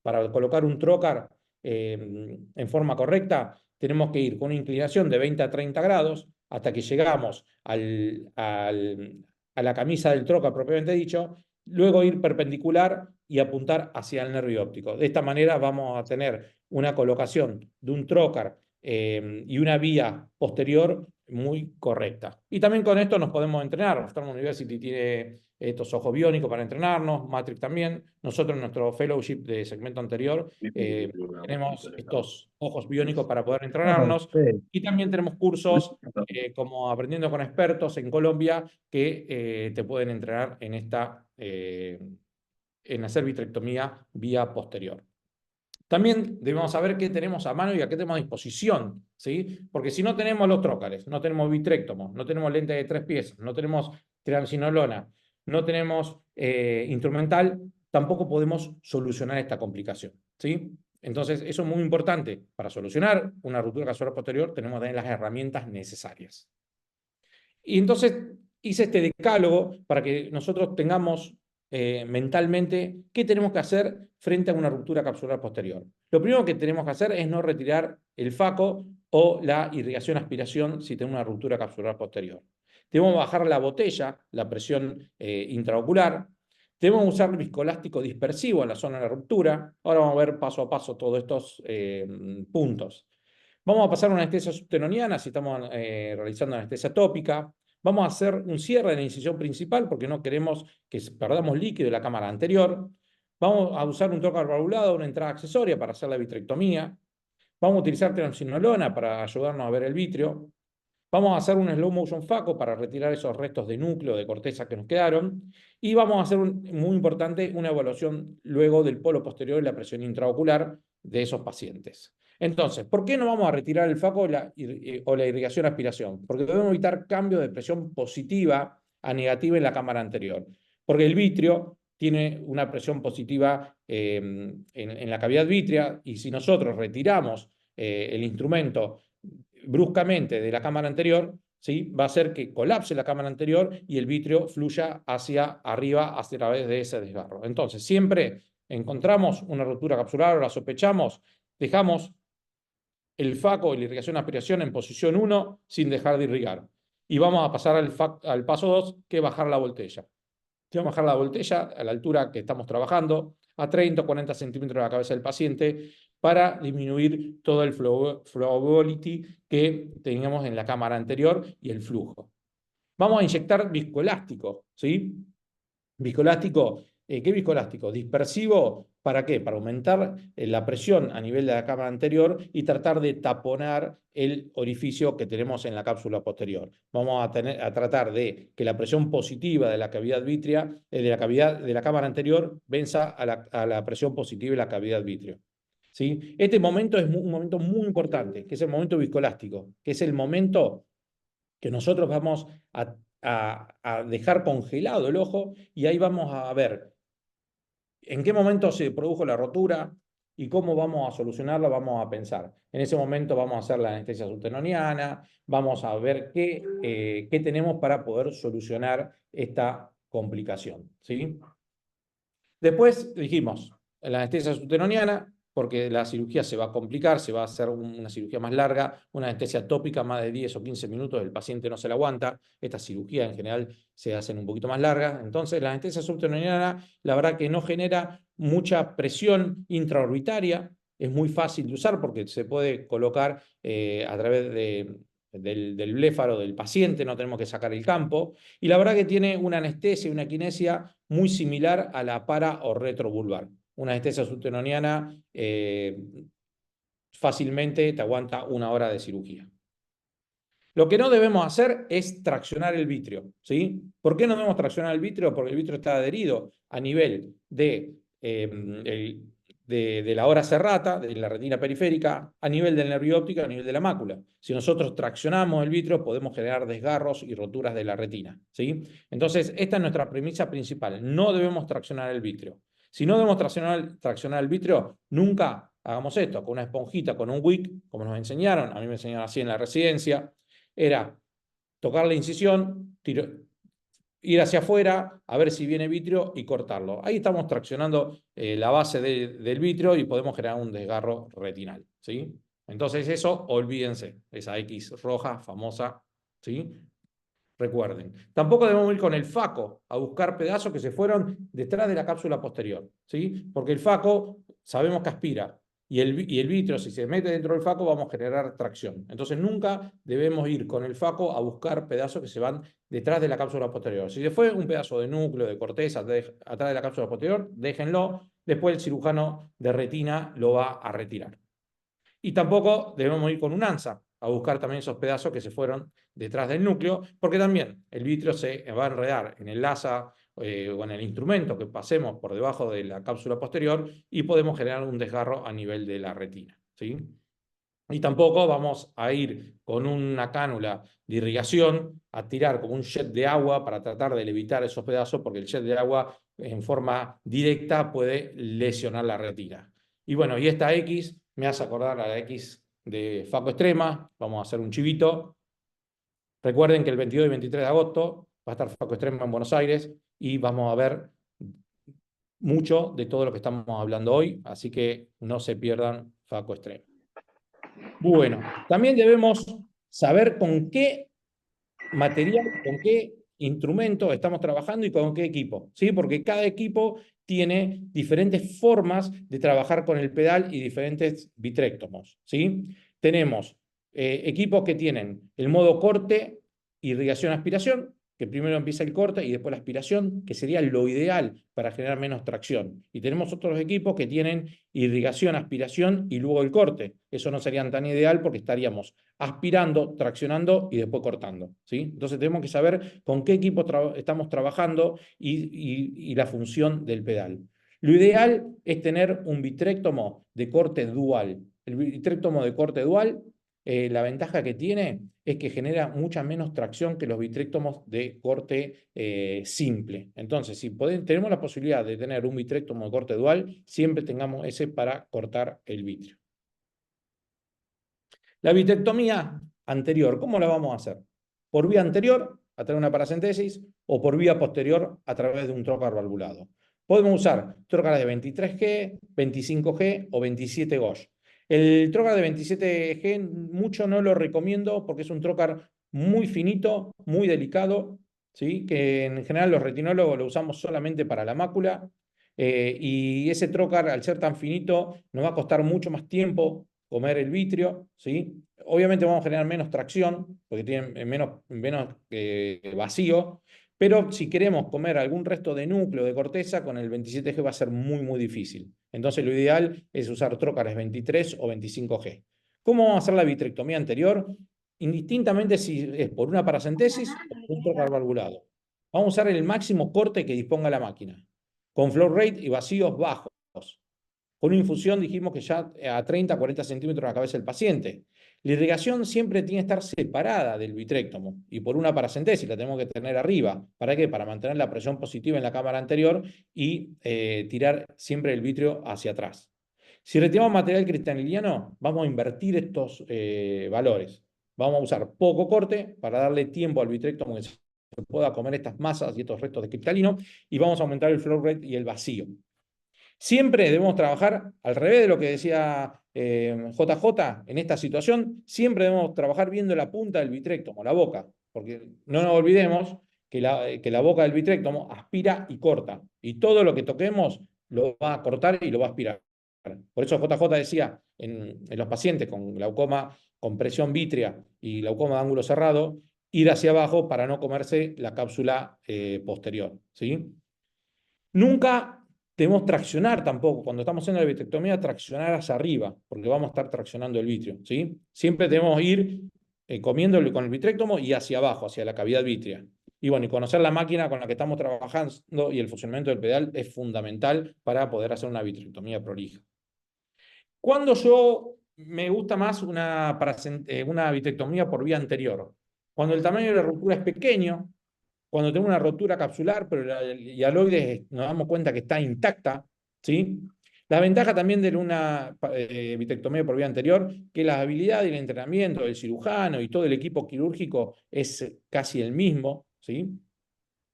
Para colocar un trocar en forma correcta, tenemos que ir con una inclinación de 20 a 30 grados hasta que llegamos a la camisa del trocar propiamente dicho, luego ir perpendicular y apuntar hacia el nervio óptico. De esta manera vamos a tener una colocación de un trocar y una vía posterior muy correcta. Y también con esto nos podemos entrenar. Ophthalmic University tiene estos ojos biónicos para entrenarnos, Matrix también. Nosotros en nuestro fellowship de segmento anterior tenemos estos ojos biónicos para poder entrenarnos. Y también tenemos cursos como Aprendiendo con Expertos en Colombia que te pueden entrenar en en hacer vitrectomía vía posterior. También debemos saber qué tenemos a mano y a qué tenemos a disposición, ¿sí? Porque si no tenemos los trócares, no tenemos vitrectomos, no tenemos lente de 3 piezas, no tenemos triamcinolona, no tenemos instrumental, tampoco podemos solucionar esta complicación, ¿sí? Entonces, eso es muy importante. Para solucionar una ruptura capsular posterior, tenemos que tener las herramientas necesarias. Y entonces hice este decálogo para que nosotros tengamos mentalmente qué tenemos que hacer frente a una ruptura capsular posterior. Lo primero que tenemos que hacer es no retirar el faco o la irrigación aspiración si tenemos una ruptura capsular posterior. Debemos bajar la botella, la presión intraocular. Debemos usar viscoelástico dispersivo en la zona de la ruptura. Ahora vamos a ver paso a paso todos estos puntos. Vamos a pasar una anestesia subtenoniana si estamos realizando anestesia tópica. Vamos a hacer un cierre de la incisión principal porque no queremos que perdamos líquido de la cámara anterior. Vamos a usar un trocar valvulado, una entrada accesoria para hacer la vitrectomía. Vamos a utilizar triamcinolona para ayudarnos a ver el vitrio. Vamos a hacer un slow motion faco para retirar esos restos de núcleo, de corteza que nos quedaron. Y vamos a hacer, muy importante, una evaluación luego del polo posterior y la presión intraocular de esos pacientes. Entonces, ¿por qué no vamos a retirar el faco o la irrigación aspiración? Porque debemos evitar cambios de presión positiva a negativa en la cámara anterior. Porque el vitrio tiene una presión positiva en la cavidad vítrea y si nosotros retiramos el instrumento bruscamente de la cámara anterior, ¿sí? Va a hacer que colapse la cámara anterior y el vitrio fluya hacia arriba a través de ese desgarro. Entonces, siempre encontramos una ruptura capsular o la sospechamos, dejamos el faco y la irrigación aspiración en posición 1 sin dejar de irrigar. Y vamos a pasar al paso 2, que es bajar la botella. Vamos a bajar la botella a la altura que estamos trabajando, a 30 o 40 centímetros de la cabeza del paciente, para disminuir todo el flowability que teníamos en la cámara anterior y el flujo. Vamos a inyectar viscoelástico, ¿sí? Viscoelástico, ¿qué viscoelástico? Dispersivo, ¿para qué? Para aumentar la presión a nivel de la cámara anterior y tratar de taponar el orificio que tenemos en la cápsula posterior. Vamos a tratar de que la presión positiva de la cavidad vítrea, de la cámara anterior, venza a la presión positiva de la cavidad vítrea. ¿Sí? Este momento es un momento muy importante, que es el momento viscoelástico, que es el momento que nosotros vamos a dejar congelado el ojo y ahí vamos a ver en qué momento se produjo la rotura y cómo vamos a solucionarla, vamos a pensar. En ese momento vamos a hacer la anestesia subtenoniana, vamos a ver qué tenemos para poder solucionar esta complicación, ¿sí? Después dijimos, la anestesia subtenoniana, porque la cirugía se va a complicar, se va a hacer una cirugía más larga, una anestesia tópica más de 10 o 15 minutos, el paciente no se la aguanta, estas cirugías en general se hacen un poquito más largas, entonces la anestesia subtenoniana la verdad que no genera mucha presión intraorbitaria, es muy fácil de usar porque se puede colocar a través del bléfaro del paciente, no tenemos que sacar el campo, y la verdad que tiene una anestesia y una kinesia muy similar a la para o retrovulvar. Una anestesia subtenoniana fácilmente te aguanta 1 hora de cirugía. Lo que no debemos hacer es traccionar el vitrio, ¿sí? ¿Por qué no debemos traccionar el vitrio? Porque el vitrio está adherido a nivel de de la hora serrata, de la retina periférica, a nivel del nervio óptico, a nivel de la mácula. Si nosotros traccionamos el vitrio, podemos generar desgarros y roturas de la retina, ¿sí? Entonces, esta es nuestra premisa principal. No debemos traccionar el vitrio. Si no debemos traccionar el vitrio, nunca hagamos esto, con una esponjita, con un wick, como nos enseñaron, a mí me enseñaron así en la residencia, era tocar la incisión, ir hacia afuera, a ver si viene vitrio y cortarlo. Ahí estamos traccionando la base del vitrio y podemos generar un desgarro retinal, ¿sí? Entonces eso, olvídense, esa X roja famosa, ¿sí? Recuerden. Tampoco debemos ir con el faco a buscar pedazos que se fueron detrás de la cápsula posterior, ¿sí? Porque el faco sabemos que aspira. Y el vitrio, si se mete dentro del faco, vamos a generar tracción. Entonces nunca debemos ir con el faco a buscar pedazos que se van detrás de la cápsula posterior. Si se fue un pedazo de núcleo, de corteza, atrás de la cápsula posterior, déjenlo. Después el cirujano de retina lo va a retirar. Y tampoco debemos ir con un ANSA a buscar también esos pedazos que se fueron detrás del núcleo, porque también el vitrio se va a enredar en el asa o en el instrumento que pasemos por debajo de la cápsula posterior y podemos generar un desgarro a nivel de la retina, ¿sí? Y tampoco vamos a ir con una cánula de irrigación a tirar como un jet de agua para tratar de evitar esos pedazos, porque el jet de agua en forma directa puede lesionar la retina. Y bueno, y esta X me hace acordar a la X de Faco Extrema. Vamos a hacer un chivito. Recuerden que el 22 y 23 de agosto va a estar Faco Extrema en Buenos Aires y vamos a ver mucho de todo lo que estamos hablando hoy, así que no se pierdan Faco Extrema. Bueno, también debemos saber con qué material, con qué instrumento estamos trabajando y con qué equipo, ¿sí? Porque cada equipo tiene diferentes formas de trabajar con el pedal y diferentes vitréctomos, ¿sí? Tenemos equipos que tienen el modo corte, irrigación, aspiración, que primero empieza el corte y después la aspiración, que sería lo ideal para generar menos tracción. Y tenemos otros equipos que tienen irrigación, aspiración y luego el corte. Eso no sería tan ideal porque estaríamos aspirando, traccionando y después cortando, ¿sí? Entonces tenemos que saber con qué equipo estamos trabajando y la función del pedal. Lo ideal es tener un vitréctomo de corte dual. El vitréctomo de corte dual, la ventaja que tiene es que genera mucha menos tracción que los vitréctomos de corte simple. Entonces, si tenemos la posibilidad de tener un vitréctomo de corte dual, siempre tengamos ese para cortar el vitrio. La vitrectomía anterior, ¿cómo la vamos a hacer? ¿Por vía anterior, a través de una paracentesis, o por vía posterior, a través de un trocar valvulado? Podemos usar trócares de 23G, 25G o 27 Gauge. El trocar de 27G mucho no lo recomiendo porque es un trocar muy finito, muy delicado, ¿sí? Que en general los retinólogos lo usamos solamente para la mácula, y ese trocar, al ser tan finito, nos va a costar mucho más tiempo comer el vitrio, ¿sí? Obviamente vamos a generar menos tracción, porque tiene menos vacío, pero si queremos comer algún resto de núcleo de corteza, con el 27G va a ser muy y entonces lo ideal es usar trócares 23 o 25G. ¿Cómo vamos a hacer la vitrectomía anterior? Indistintamente si es por una paracentesis o por un trócar valvulado. Vamos a usar el máximo corte que disponga la máquina, con flow rate y vacíos bajos. Con una infusión dijimos que ya a 30, 40 centímetros de la cabeza del paciente. La irrigación siempre tiene que estar separada del vitréctomo y por una paracentesis la tenemos que tener arriba. ¿Para qué? Para mantener la presión positiva en la cámara anterior y tirar siempre el vitrio hacia atrás. Si retiramos material cristaliniano, vamos a invertir estos valores. Vamos a usar poco corte para darle tiempo al vitréctomo que se pueda comer estas masas y estos restos de cristalino y vamos a aumentar el flow rate y el vacío. Siempre debemos trabajar al revés de lo que decía JJ en esta situación. Siempre debemos trabajar viendo la punta del vitréctomo, la boca, porque no nos olvidemos que la boca del vitréctomo aspira y corta, y todo lo que toquemos lo va a cortar y lo va a aspirar. Por eso JJ decía en los pacientes con glaucoma con presión vítrea y glaucoma de ángulo cerrado, ir hacia abajo para no comerse la cápsula posterior, ¿sí? Nunca debemos traccionar tampoco, cuando estamos haciendo la vitrectomía, traccionar hacia arriba, porque vamos a estar traccionando el vitrio, ¿sí? Siempre debemos ir comiéndolo con el vitréctomo y hacia abajo, hacia la cavidad vítrea. Y bueno, y conocer la máquina con la que estamos trabajando y el funcionamiento del pedal es fundamental para poder hacer una vitrectomía prolija, Cuando yo me gusta más una vitrectomía por vía anterior, cuando el tamaño de la ruptura es pequeño, cuando tengo una rotura capsular, pero la hialoide nos damos cuenta que está intacta, ¿sí? La ventaja también de una vitrectomía por vía anterior, que la habilidad y el entrenamiento del cirujano y todo el equipo quirúrgico es casi el mismo, ¿sí?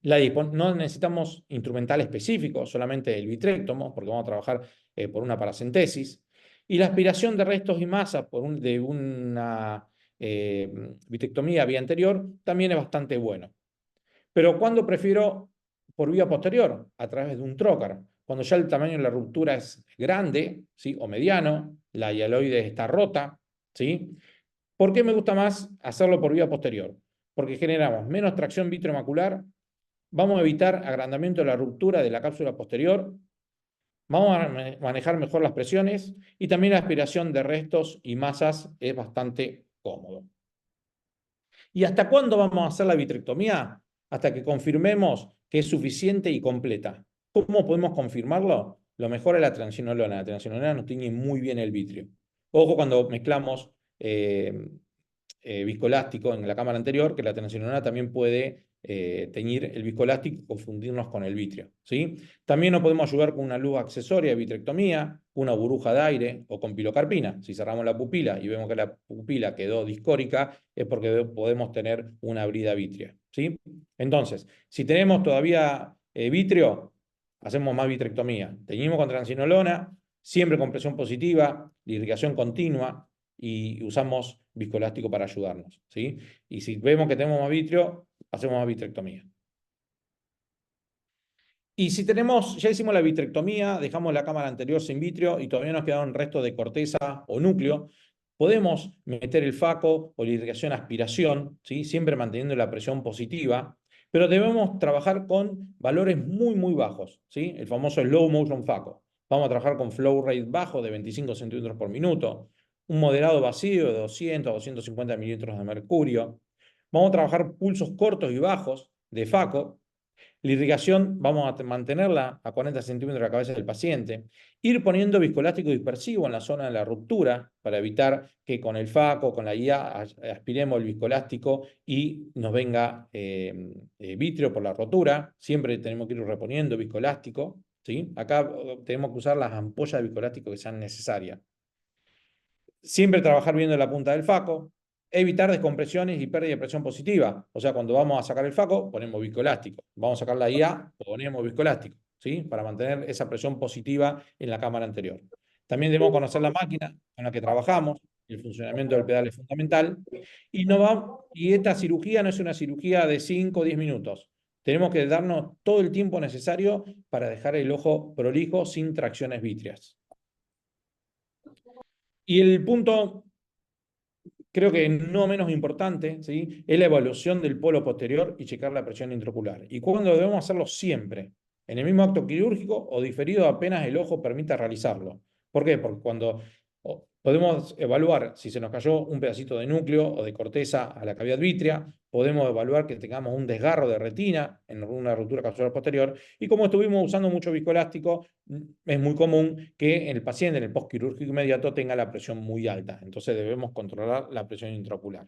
No necesitamos instrumental específico, solamente el vitrectomo, porque vamos a trabajar por una paracentesis. Y la aspiración de restos y masas de una vitrectomía vía anterior también es bastante bueno. Pero ¿cuándo prefiero por vía posterior? A través de un trocar. Cuando ya el tamaño de la ruptura es grande, ¿sí? O mediano, la hialoide está rota, ¿sí? ¿Por qué me gusta más hacerlo por vía posterior? Porque generamos menos tracción vitreomacular, vamos a evitar agrandamiento de la ruptura de la cápsula posterior, vamos a manejar mejor las presiones y también la aspiración de restos y masas es bastante cómodo. ¿Y hasta cuándo vamos a hacer la vitrectomía? Hasta que confirmemos que es suficiente y completa. ¿Cómo podemos confirmarlo? Lo mejor es la triamcinolona. La triamcinolona nos tiñe muy bien el vitrio. Ojo cuando mezclamos viscoelástico en la cámara anterior, que la triamcinolona también puede teñir el viscoelástico y confundirnos con el vitrio, ¿sí? También nos podemos ayudar con una luz accesoria de vitrectomía, una burbuja de aire o con pilocarpina. Si cerramos la pupila y vemos que la pupila quedó discórica, es porque podemos tener una brida vítrea, ¿sí? Entonces, si tenemos todavía vitrio, hacemos más vitrectomía. Teñimos con triamcinolona, siempre con presión positiva, irrigación continua, y usamos viscoelástico para ayudarnos, ¿sí? Y si vemos que tenemos más vitrio, hacemos más vitrectomía. Y si ya hicimos la vitrectomía, dejamos la cámara anterior sin vitrio y todavía nos quedaron restos de corteza o núcleo, podemos meter el faco o la irrigación aspiración, ¿sí? Siempre manteniendo la presión positiva, pero debemos trabajar con valores muy, muy bajos, ¿sí? El famoso slow motion faco. Vamos a trabajar con flow rate bajo de 25 centímetros por minuto, un moderado vacío de 200 a 250 mililitros de mercurio. Vamos a trabajar pulsos cortos y bajos de faco. La irrigación vamos a mantenerla a 40 centímetros de la cabeza del paciente. Ir poniendo viscoelástico dispersivo en la zona de la ruptura para evitar que con el faco, con la guía, aspiremos el viscoelástico y nos venga vitrio por la rotura. Siempre tenemos que ir reponiendo viscoelástico, ¿sí? Acá tenemos que usar las ampollas de viscoelástico que sean necesarias. Siempre trabajar viendo la punta del faco, evitar descompresiones y pérdida de presión positiva. O sea, cuando vamos a sacar el faco, ponemos viscoelástico. Vamos a sacar la IA, ponemos viscoelástico, ¿sí? Para mantener esa presión positiva en la cámara anterior. También debemos conocer la máquina con la que trabajamos, el funcionamiento del pedal es fundamental. Y esta cirugía no es una cirugía de 5 o 10 minutos. Tenemos que darnos todo el tiempo necesario para dejar el ojo prolijo sin tracciones vítreas. Y el punto, creo que no menos importante, ¿sí? Es la evaluación del polo posterior y checar la presión intraocular. ¿Y cuándo debemos hacerlo? Siempre. En el mismo acto quirúrgico o diferido apenas el ojo permita realizarlo. ¿Por qué? Porque cuando podemos evaluar si se nos cayó un pedacito de núcleo o de corteza a la cavidad vítrea, podemos evaluar que tengamos un desgarro de retina en una ruptura capsular posterior, y como estuvimos usando mucho viscoelástico, es muy común que el paciente en el postquirúrgico inmediato tenga la presión muy alta, entonces debemos controlar la presión intraocular.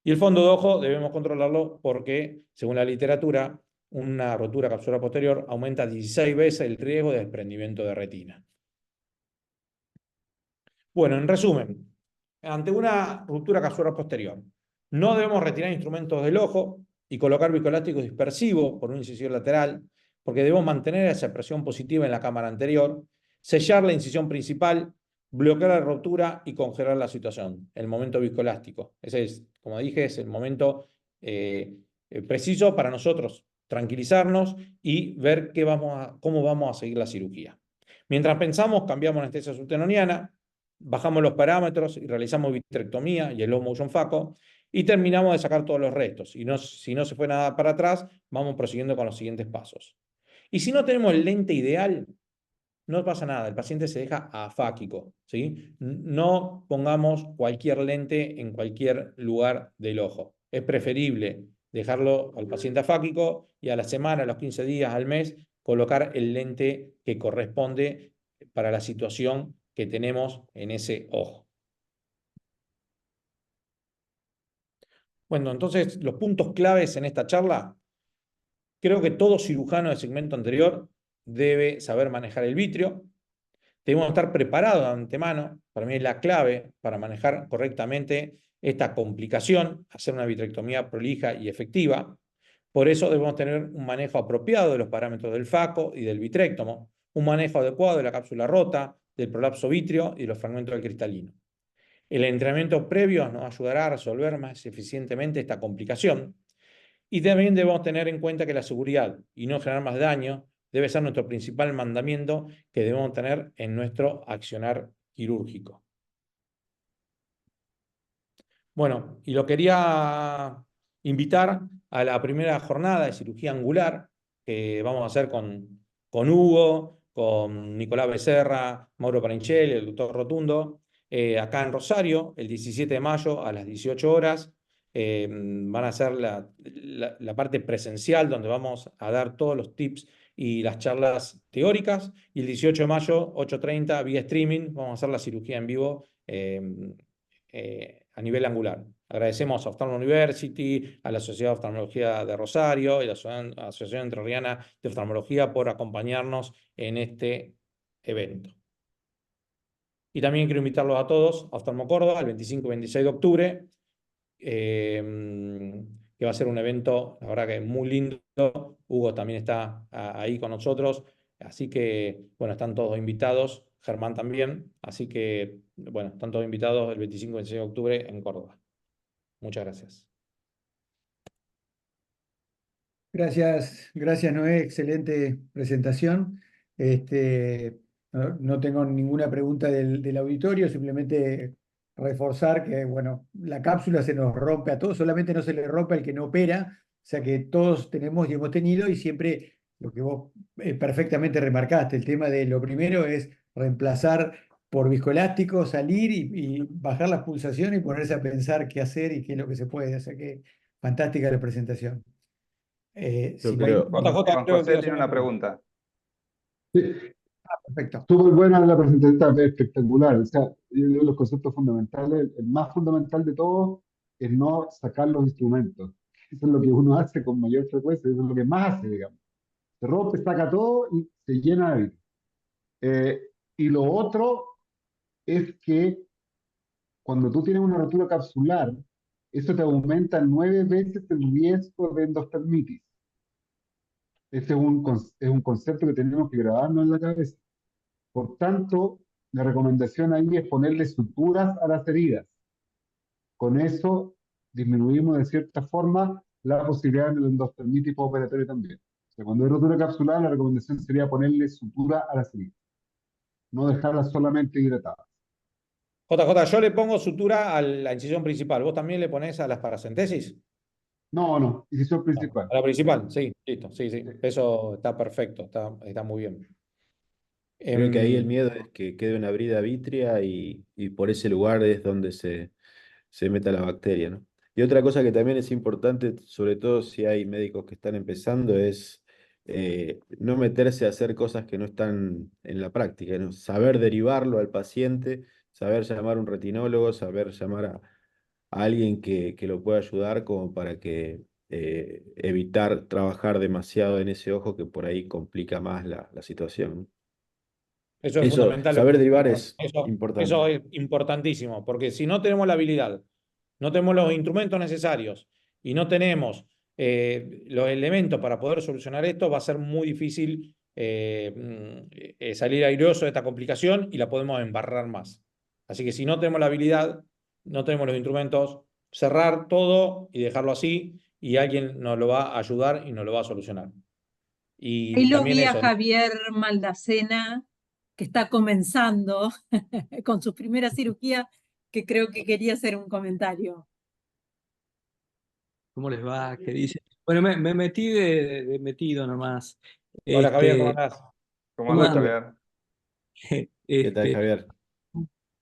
Y el fondo de ojo debemos controlarlo porque, según la literatura, una rotura capsular posterior aumenta 16 veces el riesgo de desprendimiento de retina. Bueno, en resumen, ante una ruptura capsular posterior, no debemos retirar instrumentos del ojo y colocar viscoelástico dispersivo por una incisión lateral, porque debemos mantener esa presión positiva en la cámara anterior, sellar la incisión principal, bloquear la rotura y congelar la situación, el momento viscoelástico. Ese es, como dije, es el momento preciso para nosotros tranquilizarnos y ver cómo vamos a seguir la cirugía. Mientras pensamos, cambiamos anestesia subtenoniana, bajamos los parámetros y realizamos vitrectomía y el low motion faco y terminamos de sacar todos los restos. Y si no se fue nada para atrás, vamos prosiguiendo con los siguientes pasos. Y si no tenemos el lente ideal, no pasa nada, el paciente se deja afáquico, ¿sí? No pongamos cualquier lente en cualquier lugar del ojo. Es preferible dejarlo al paciente afáquico y a la semana, a los 15 días, al mes, colocar el lente que corresponde para la situación que que tenemos en ese ojo. Bueno, entonces los puntos claves en esta charla, creo que todo cirujano del segmento anterior debe saber manejar el vitrio. Debemos estar preparados de antemano, para mí es la clave para manejar correctamente esta complicación, hacer una vitrectomía prolija y efectiva. Por eso debemos tener un manejo apropiado de los parámetros del FACO y del vitrectomo, un manejo adecuado de la cápsula rota, del prolapso vítreo y de los fragmentos del cristalino. El entrenamiento previo nos ayudará a resolver más eficientemente esta complicación. Y también debemos tener en cuenta que la seguridad y no generar más daño debe ser nuestro principal mandamiento que debemos tener en nuestro accionar quirúrgico. Bueno, y lo quería invitar a la primera jornada de cirugía angular que vamos a hacer con Hugo, con Nicolás Becerra, Mauro Panichelli, el doctor Rotundo, acá en Rosario, el 17 de mayo a las 18 horas. Van a hacer la parte presencial donde vamos a dar todos los tips y las charlas teóricas, y el 18 de mayo, 8:30, vía streaming, vamos a hacer la cirugía en vivo a nivel angular. Agradecemos a Ophthalmo University, a la Sociedad de Oftalmología de Rosario y a la Asociación Entrerriana de Oftalmología por acompañarnos en este evento. Y también quiero invitarlos a todos a Oftalmo Córdoba el 25 y 26 de octubre, que va a ser un evento, la verdad que muy lindo. Hugo también está ahí con nosotros, así que, bueno, están todos invitados, Germán también, así que, bueno, están todos invitados el 25 y 26 de octubre en Córdoba. Muchas gracias. Gracias Noé, excelente presentación. No tengo ninguna pregunta del auditorio, simplemente reforzar que, bueno, la cápsula se nos rompe a todos, solamente no se le rompe al que no opera, o sea que todos tenemos y hemos tenido, y siempre lo que vos perfectamente remarcaste, el tema de lo primero es reemplazar por viscoelástico, salir y bajar las pulsaciones y ponerse a pensar qué hacer y qué es lo que se puede. O sea que fantástica la presentación. Yo Si no hay creo, Juan JJ, creo que José quiero tiene hacer una pregunta. Sí, perfecto. estuvo buena la presentación, espectacular. O sea, yo digo los conceptos fundamentales, el más fundamental de todo es no sacar los instrumentos. Eso es lo que uno hace con mayor frecuencia, eso es lo que más hace, digamos. Se rompe, saca todo y se llena de vida. Y lo otro es que cuando tú tienes una rotura capsular, eso te aumenta 9 veces el riesgo de endoftalmitis. Este es un concepto que tenemos que grabarnos en la cabeza. Por tanto, la recomendación ahí es ponerle suturas a las heridas. Con eso disminuimos de cierta forma la posibilidad de la endoftalmitis postoperatoria también. O sea, cuando hay rotura capsular, la recomendación sería ponerle sutura a las heridas, no dejarlas solamente hidratadas. JJ, yo le pongo sutura a la incisión principal. ¿Vos también le ponés a las paracentesis? No, incisión A principal. la principal, sí, listo, sí. Eso está perfecto, está muy bien. creo que ahí el Em, miedo es que quede una brida vítrea y por ese lugar es donde se meta la bacteria, ¿no? Y otra cosa que también es importante, sobre todo si hay médicos que están empezando, es no meterse a hacer cosas que no están en la práctica, ¿no? Saber derivarlo al paciente, saber llamar a un retinólogo, saber llamar a alguien que lo pueda ayudar como para que evitar trabajar demasiado en ese ojo que por ahí complica más la situación, ¿no? Eso es Eso, fundamental. saber derivar es Eso importante. es importantísimo, porque si no tenemos la habilidad, no tenemos los instrumentos necesarios y no tenemos los elementos para poder solucionar esto, va a ser muy difícil salir airoso de esta complicación y la podemos embarrar más. Así que si no tenemos la habilidad, no tenemos los instrumentos, cerrar todo y dejarlo así, y alguien nos lo va a ayudar y nos lo va a solucionar. Ahí Y lo también vi a eso, ¿no? Javier Maldacena, que está comenzando con su primera cirugía, que creo que quería hacer un comentario. ¿Cómo les va? ¿Qué dice? Bueno, me metí de metido nomás. Hola Javier, ¿cómo Este, andás? ¿Cómo ¿Cómo andas, ando? Javier? ¿Qué tal, Javier?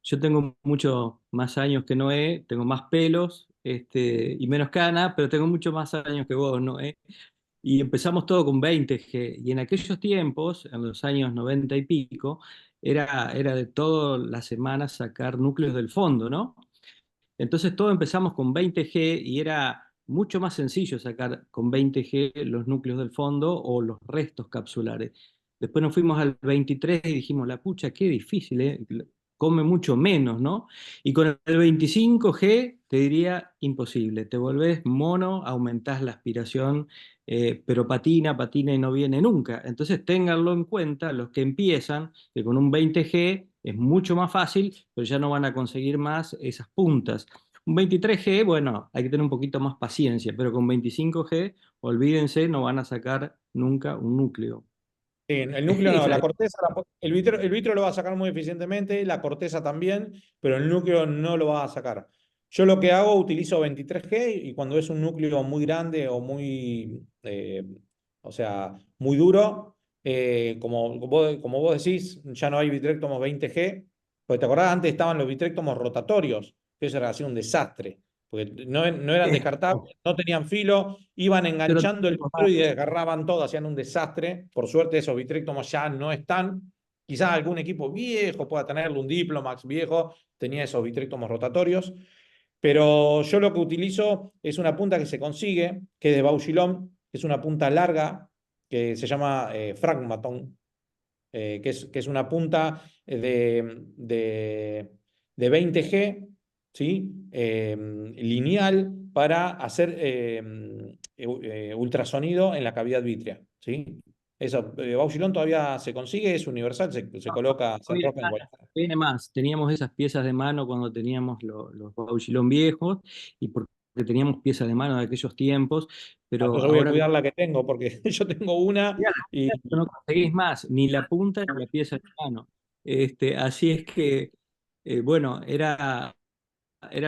Yo tengo mucho más años que Noé, tengo más pelos y menos canas, pero tengo mucho más años que vos, Noé. Y empezamos todo con 20 G. Y en aquellos tiempos, en los años 90 y pico, era de todas las semanas sacar núcleos del fondo, ¿no? Entonces todos empezamos con 20G y era mucho más sencillo sacar con 20G los núcleos del fondo o los restos capsulares. Después nos fuimos al 23 y dijimos, la pucha, qué difícil, ¿eh? Come mucho menos, ¿no? Y con el 25G te diría imposible, te volvés mono, aumentás la aspiración, pero patina y no viene nunca. Entonces ténganlo en cuenta los que empiezan, que con un 20G es mucho más fácil, pero ya no van a conseguir más esas puntas. Un 23G, bueno, hay que tener un poquito más paciencia, pero con 25G, olvídense, no van a sacar nunca un núcleo. Sí, el núcleo no, Esa la es- corteza, el vitro lo va a sacar muy eficientemente, la corteza también, pero el núcleo no lo va a sacar. Yo lo que hago, utilizo 23G y cuando es un núcleo muy grande o muy, o sea, muy duro, como vos decís, ya no hay vitrectomos 20G, porque te acordás, antes estaban los vitrectomos rotatorios, que eso era así un desastre, porque no eran descartables, no tenían filo, iban pero enganchando el vitro y desgarraban todo, hacían un desastre. Por suerte esos vitrectomos ya no están. Quizás algún equipo viejo pueda tenerlo, un Diplomax viejo, tenía esos vitrectomos rotatorios. Pero yo lo que utilizo es una punta que se consigue, que es de Bauchilon, que es una punta larga, que se llama Fragmaton, que es una punta de 20G, ¿sí? Lineal para hacer ultrasonido en la cavidad vítrea, ¿sí? Eso, Bauchilon todavía se consigue, es universal, se coloca, se hoy enrosca en cualquier. viene más. Teníamos esas piezas de mano cuando teníamos los Bauchilón viejos y porque teníamos piezas de mano de aquellos tiempos, pero Entonces voy a ahora cuidar la que tengo, porque yo tengo una y no conseguís más, ni la punta ni la pieza de mano. Así es que, bueno, era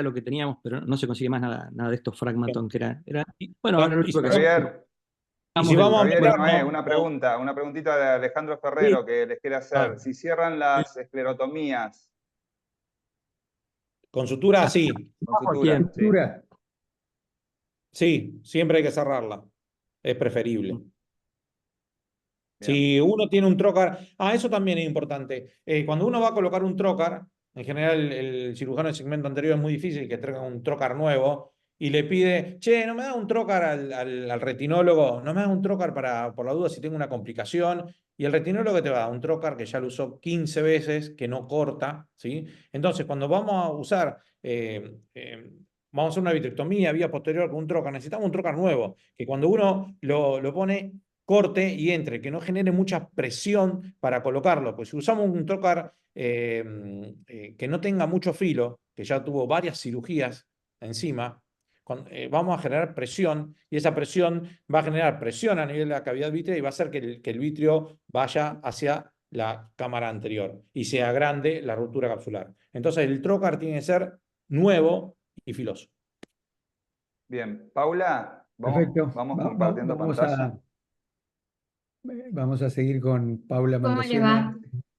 lo que teníamos, pero no se consigue más nada de estos Fragmaton que bueno, ahora lo y único que hacemos Javier, y si es vamos a Javier y meternos. Noé, una preguntita de Alejandro Sí, Ferrero que les quiere ah, hacer. Si cierran las esclerotomías con sutura, sí. con sutura, ¿quién? sí. Estructura. Sí, siempre hay que cerrarla. Es preferible. Bien. Si uno tiene un trocar, eso también es importante. Cuando uno va a colocar un trocar, en general el cirujano del segmento anterior es muy difícil que traiga un trocar nuevo y le pide, che, no me da un trocar al retinólogo, no me da un trocar por la duda si tengo una complicación. Y el retinólogo te va a dar un trocar que ya lo usó 15 veces, que no corta, ¿sí? Entonces, cuando vamos a usar, vamos a hacer una vitrectomía vía posterior con un trocar, necesitamos un trocar nuevo, que cuando uno lo pone corte y entre, que no genere mucha presión para colocarlo. Pues si usamos un trocar que no tenga mucho filo, que ya tuvo varias cirugías encima, vamos a generar presión y esa presión va a generar presión a nivel de la cavidad vítrea y va a hacer que el vitrio vaya hacia la cámara anterior y sea grande la ruptura capsular. Entonces el trocar tiene que ser nuevo y filoso. Bien. Paula, Perfecto. vamos compartiendo pantalla. Vamos a seguir con Paula ¿Cómo les Maldacena,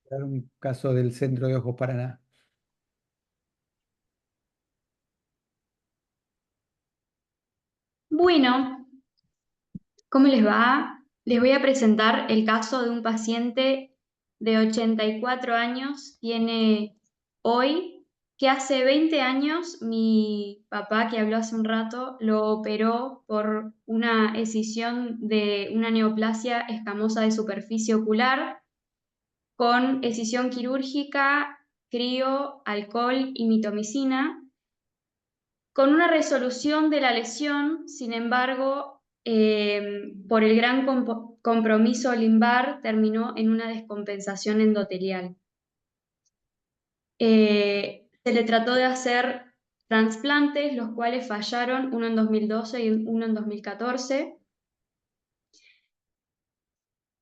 va? un caso del Centro de Ojos Paraná. Bueno, ¿cómo les va? Les voy a presentar el caso de un paciente de 84 años, tiene hoy, que hace 20 años mi papá, que habló hace un rato, lo operó por una escisión de una neoplasia escamosa de superficie ocular con escisión quirúrgica, crío, alcohol y mitomicina. Con una resolución de la lesión, sin embargo, por el gran compromiso limbar, terminó en una descompensación endotelial. Se le trató de hacer trasplantes, los cuales fallaron, uno en 2012 y uno en 2014.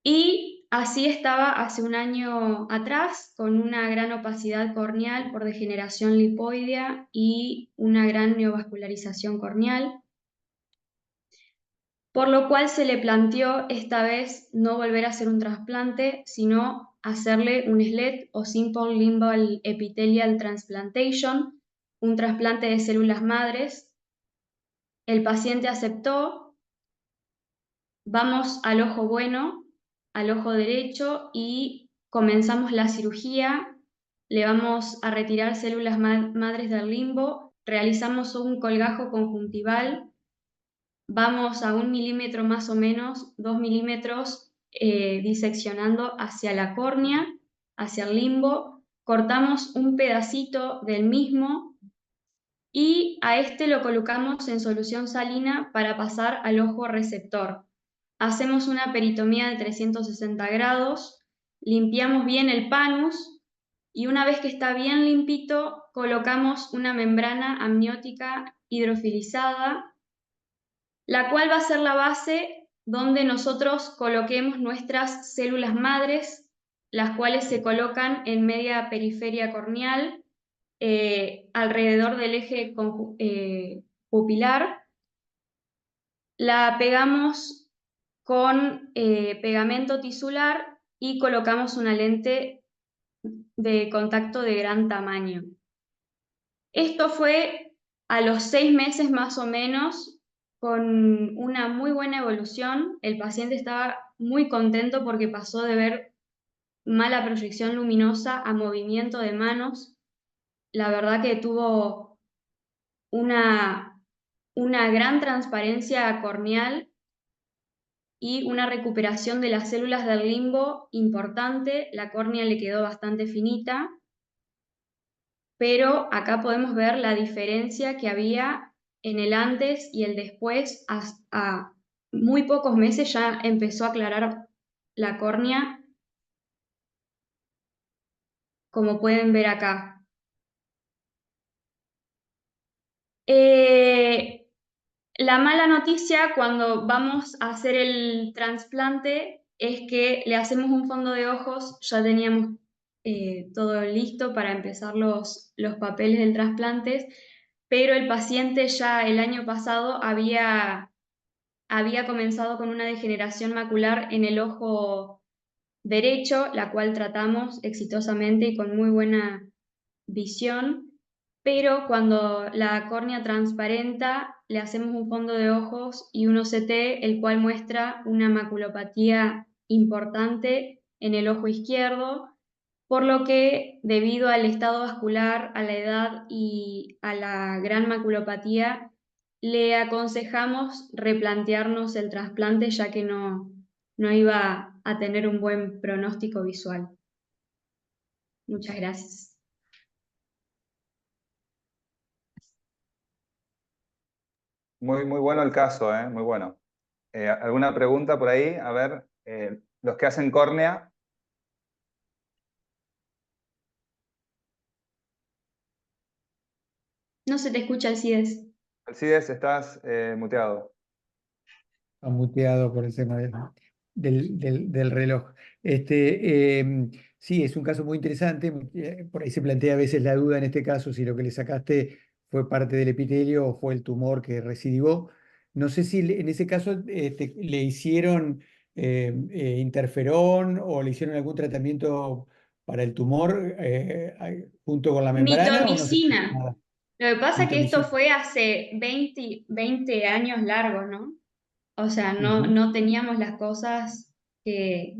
Y así estaba hace un año atrás, con una gran opacidad corneal por degeneración lipoidea y una gran neovascularización corneal, por lo cual se le planteó esta vez no volver a hacer un trasplante, sino hacerle un SLET o Simple Limbal Epithelial Transplantation, un trasplante de células madres. El paciente aceptó, vamos al ojo bueno, al ojo derecho, y comenzamos la cirugía, le vamos a retirar células madres del limbo, realizamos un colgajo conjuntival, vamos a 1 milímetro más o menos, 2 milímetros, diseccionando hacia la córnea, hacia el limbo, cortamos un pedacito del mismo y a este lo colocamos en solución salina para pasar al ojo receptor. Hacemos una peritomía de 360 grados, limpiamos bien el panus y una vez que está bien limpito, colocamos una membrana amniótica hidrofilizada, la cual va a ser la base donde nosotros coloquemos nuestras células madres, las cuales se colocan en media periferia corneal, alrededor del eje pupilar. La pegamos con pegamento tisular y colocamos una lente de contacto de gran tamaño. Esto fue a los 6 meses más o menos, con una muy buena evolución. El paciente estaba muy contento porque pasó de ver mala proyección luminosa a movimiento de manos. La verdad que tuvo una gran transparencia corneal y una recuperación de las células del limbo importante. La córnea le quedó bastante finita, pero acá podemos ver la diferencia que había en el antes y el después. A muy pocos meses ya empezó a aclarar la córnea, como pueden ver acá. La mala noticia cuando vamos a hacer el trasplante es que le hacemos un fondo de ojos, ya teníamos todo listo para empezar los papeles del trasplante, pero el paciente ya el año pasado había comenzado con una degeneración macular en el ojo derecho, la cual tratamos exitosamente y con muy buena visión, pero cuando la córnea transparenta le hacemos un fondo de ojos y un OCT, el cual muestra una maculopatía importante en el ojo izquierdo, por lo que debido al estado vascular, a la edad y a la gran maculopatía, le aconsejamos replantearnos el trasplante ya que no iba a tener un buen pronóstico visual. Muchas gracias. Muy, muy bueno el caso, muy bueno. ¿Alguna pregunta por ahí? A ver, los que hacen córnea. No se te escucha, Alcides. Alcides, estás muteado. Está muteado por el tema del reloj. Sí, es un caso muy interesante. Por ahí se plantea a veces la duda en este caso si lo que le sacaste fue parte del epitelio o fue el tumor que recidió. No sé si en ese caso le hicieron interferón o le hicieron algún tratamiento para el tumor junto con la membrana o no se hizo Mitomicina. nada. Lo que pasa es que esto Mitomicina. fue hace 20 años largos, ¿no? O sea, Ujú. no teníamos las cosas que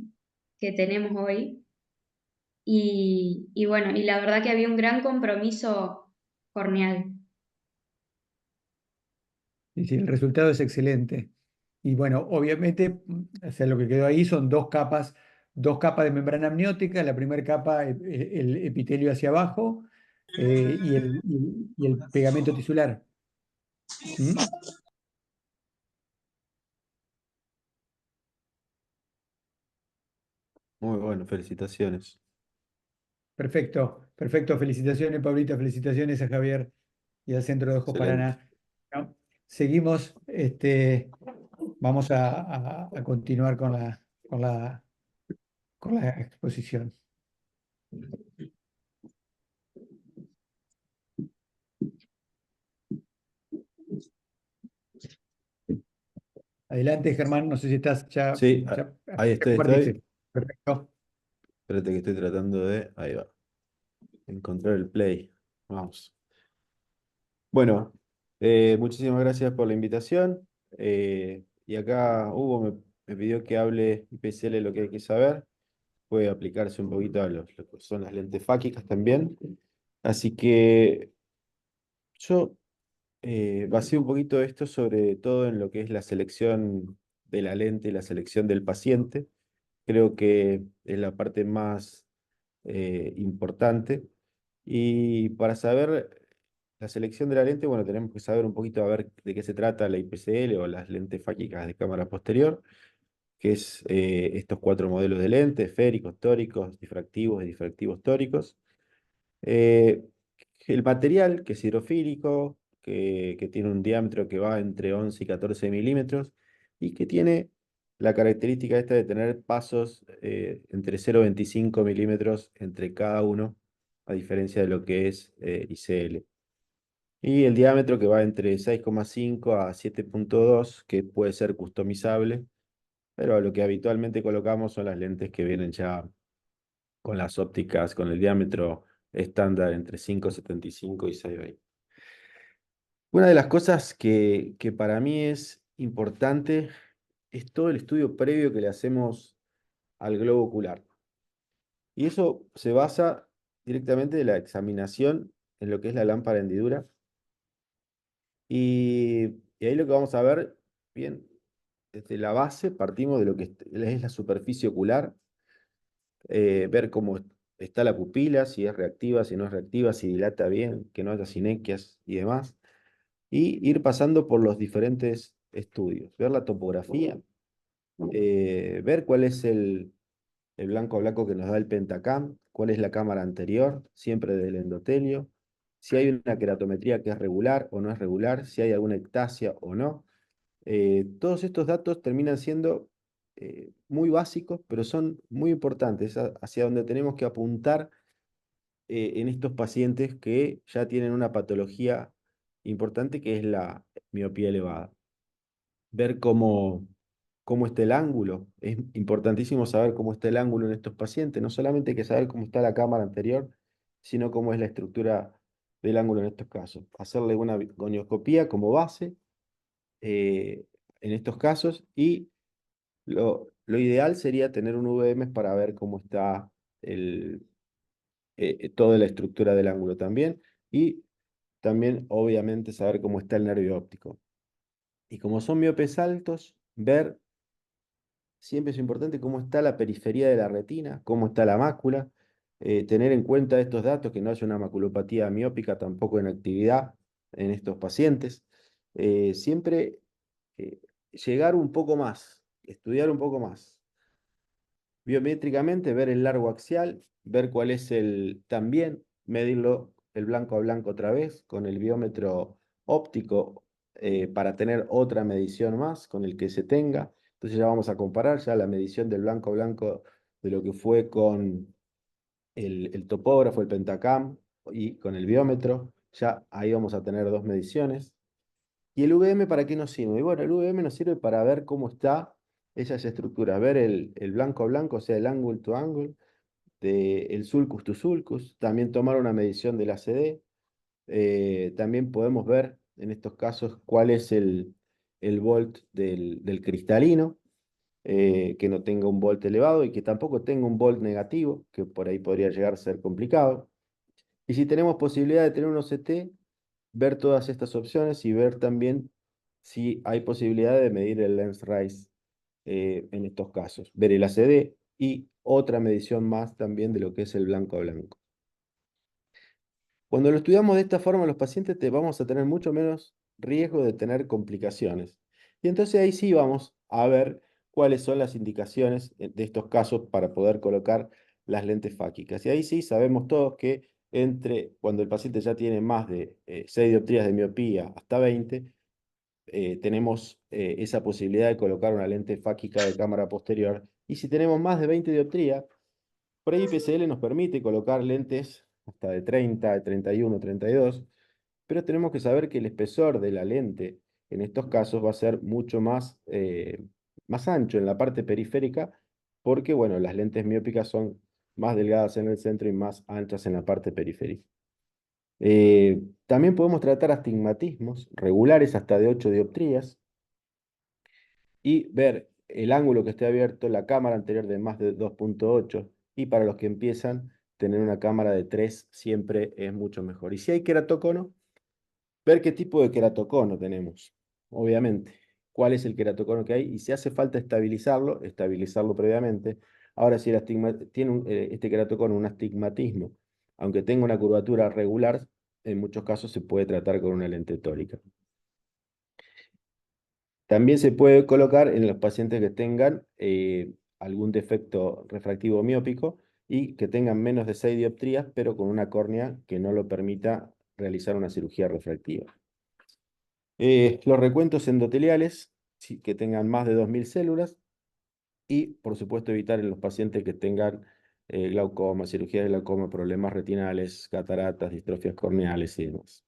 tenemos hoy. Y bueno, y la verdad que había un gran compromiso corneal. Y sí, el resultado es excelente. Y bueno, obviamente, o sea, lo que quedó ahí son dos capas de membrana amniótica, la primera capa, el epitelio hacia abajo, y el pegamento tisular. ¿Mm? Muy bueno, felicitaciones. Perfecto, perfecto. Felicitaciones, Paulita, felicitaciones a Javier y al Centro de Ojos Excelente. Paraná. ¿No? Seguimos, vamos a continuar con la exposición. Adelante, Germán, no sé si estás ya, Sí, ahí estoy. compartiste. Perfecto. Espérate que estoy tratando de... Ahí va. Encontrar el play. Vamos. Bueno, muchísimas gracias por la invitación. Y acá Hugo me pidió que hable IPCL lo que hay que saber. puede aplicarse un poquito a lo que son las lentes fáquicas también. Así que yo basé un poquito esto sobre todo en lo que es la selección de la lente y la selección del paciente. Creo que es la parte más importante. Y para saber la selección de la lente, bueno, tenemos que saber un poquito a ver de qué se trata la IPCL o las lentes fáquicas de cámara posterior, que es estos 4 modelos de lentes: esféricos, tóricos, difractivos y difractivos tóricos. Eh, el material, que es hidrofílico, que tiene un diámetro que va entre 11 y 14 milímetros, y que tiene la característica esta de tener pasos entre 0,25 milímetros entre cada uno, a diferencia de lo que es ICL. Y el diámetro que va entre 6,5 a 7,2, que puede ser customizable, pero lo que habitualmente colocamos son las lentes que vienen ya con las ópticas, con el diámetro estándar entre 5,75 y 6,20. Una de las cosas que para mí es importante es todo el estudio previo que le hacemos al globo ocular. Y eso se basa directamente de la examinación en lo que es la lámpara de hendidura. Y ahí lo que vamos a ver, bien, desde la base partimos de lo que es la superficie ocular, ver cómo está la pupila, si es reactiva, si no es reactiva, si dilata bien, que no haya sinequias y demás. Y ir pasando por los diferentes estudios, ver la topografía, ver cuál es el blanco a blanco que nos da el Pentacam, cuál es la cámara anterior, siempre del endotelio, si hay una queratometría que es regular o no es regular, si hay alguna ectasia o no. Todos estos datos terminan siendo muy básicos, pero son muy importantes, hacia donde tenemos que apuntar en estos pacientes que ya tienen una patología importante, que es la miopía elevada. Ver cómo está el ángulo. Es importantísimo saber cómo está el ángulo en estos pacientes. No solamente hay que saber cómo está la cámara anterior, sino cómo es la estructura del ángulo en estos casos. Hacerle una gonioscopía como base en estos casos, y lo ideal sería tener un VM para ver cómo está toda la estructura del ángulo también, y también obviamente saber cómo está el nervio óptico. Y como son miopes altos, ver, siempre es importante cómo está la periferia de la retina, cómo está la mácula, tener en cuenta estos datos, que no haya una maculopatía miópica tampoco en actividad en estos pacientes. Siempre llegar un poco más, estudiar un poco más. Biométricamente, ver el largo axial, ver cuál es también medirlo el blanco a blanco otra vez con el biómetro óptico, para tener otra medición más con el que se tenga. Entonces ya vamos a comparar ya la medición del blanco a blanco de lo que fue con el topógrafo, el Pentacam, y con el biómetro. Ya ahí vamos a tener 2 mediciones. ¿Y el VM para qué nos sirve? Y bueno, el VM nos sirve para ver cómo está esas estructuras, ver el blanco a blanco, o sea, el angle to angle, el sulcus to sulcus, también tomar una medición del ACD. También podemos ver en estos casos cuál es el volt del cristalino, que no tenga un volt elevado y que tampoco tenga un volt negativo, que por ahí podría llegar a ser complicado. Y si tenemos posibilidad de tener un OCT, ver todas estas opciones y ver también si hay posibilidad de medir el lens rise en estos casos. Ver el ACD y otra medición más también de lo que es el blanco a blanco. Cuando lo estudiamos de esta forma, los pacientes vamos a tener mucho menos riesgo de tener complicaciones. Y entonces ahí sí vamos a ver cuáles son las indicaciones de estos casos para poder colocar las lentes fáquicas. Y ahí sí sabemos todos que cuando el paciente ya tiene más de 6 dioptrías de miopía hasta 20, tenemos esa posibilidad de colocar una lente fáquica de cámara posterior. Y si tenemos más de 20 dioptrías, por ahí IPCL nos permite colocar lentes hasta de 30, de 31, 32, pero tenemos que saber que el espesor de la lente en estos casos va a ser mucho más ancho en la parte periférica, porque bueno, las lentes miópicas son más delgadas en el centro y más anchas en la parte periférica. También podemos tratar astigmatismos regulares hasta de 8 dioptrías y ver el ángulo que esté abierto, la cámara anterior de más de 2,8, y para los que empiezan, tener una cámara de 3 siempre es mucho mejor. Y si hay queratocono, ver qué tipo de queratocono tenemos, obviamente. Cuál es el queratocono que hay y si hace falta estabilizarlo, estabilizarlo previamente. Ahora, si tiene este queratocono un astigmatismo, aunque tenga una curvatura regular, en muchos casos se puede tratar con una lente tórica. También se puede colocar en los pacientes que tengan algún defecto refractivo miópico y que tengan menos de 6 dioptrías, pero con una córnea que no lo permita realizar una cirugía refractiva. Los recuentos endoteliales, que tengan más de 2000 células, y por supuesto evitar en los pacientes que tengan glaucoma, cirugía de glaucoma, problemas retinales, cataratas, distrofias corneales y demás.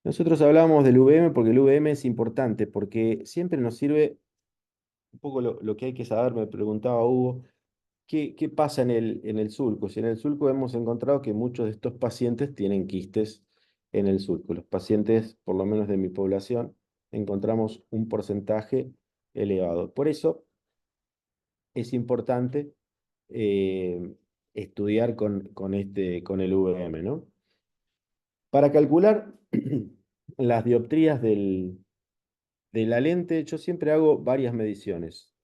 Nosotros hablamos del UVM porque el UVM es importante, porque siempre nos sirve un poco lo que hay que saber. Me preguntaba Hugo, ¿qué pasa en el sulco? Si en el sulco hemos encontrado que muchos de estos pacientes tienen quistes en el sulco. Los pacientes, por lo menos de mi población, encontramos un porcentaje elevado. Por eso es importante estudiar con el UVM, ¿no? Para calcular las dioptrías de la lente, yo siempre hago varias mediciones.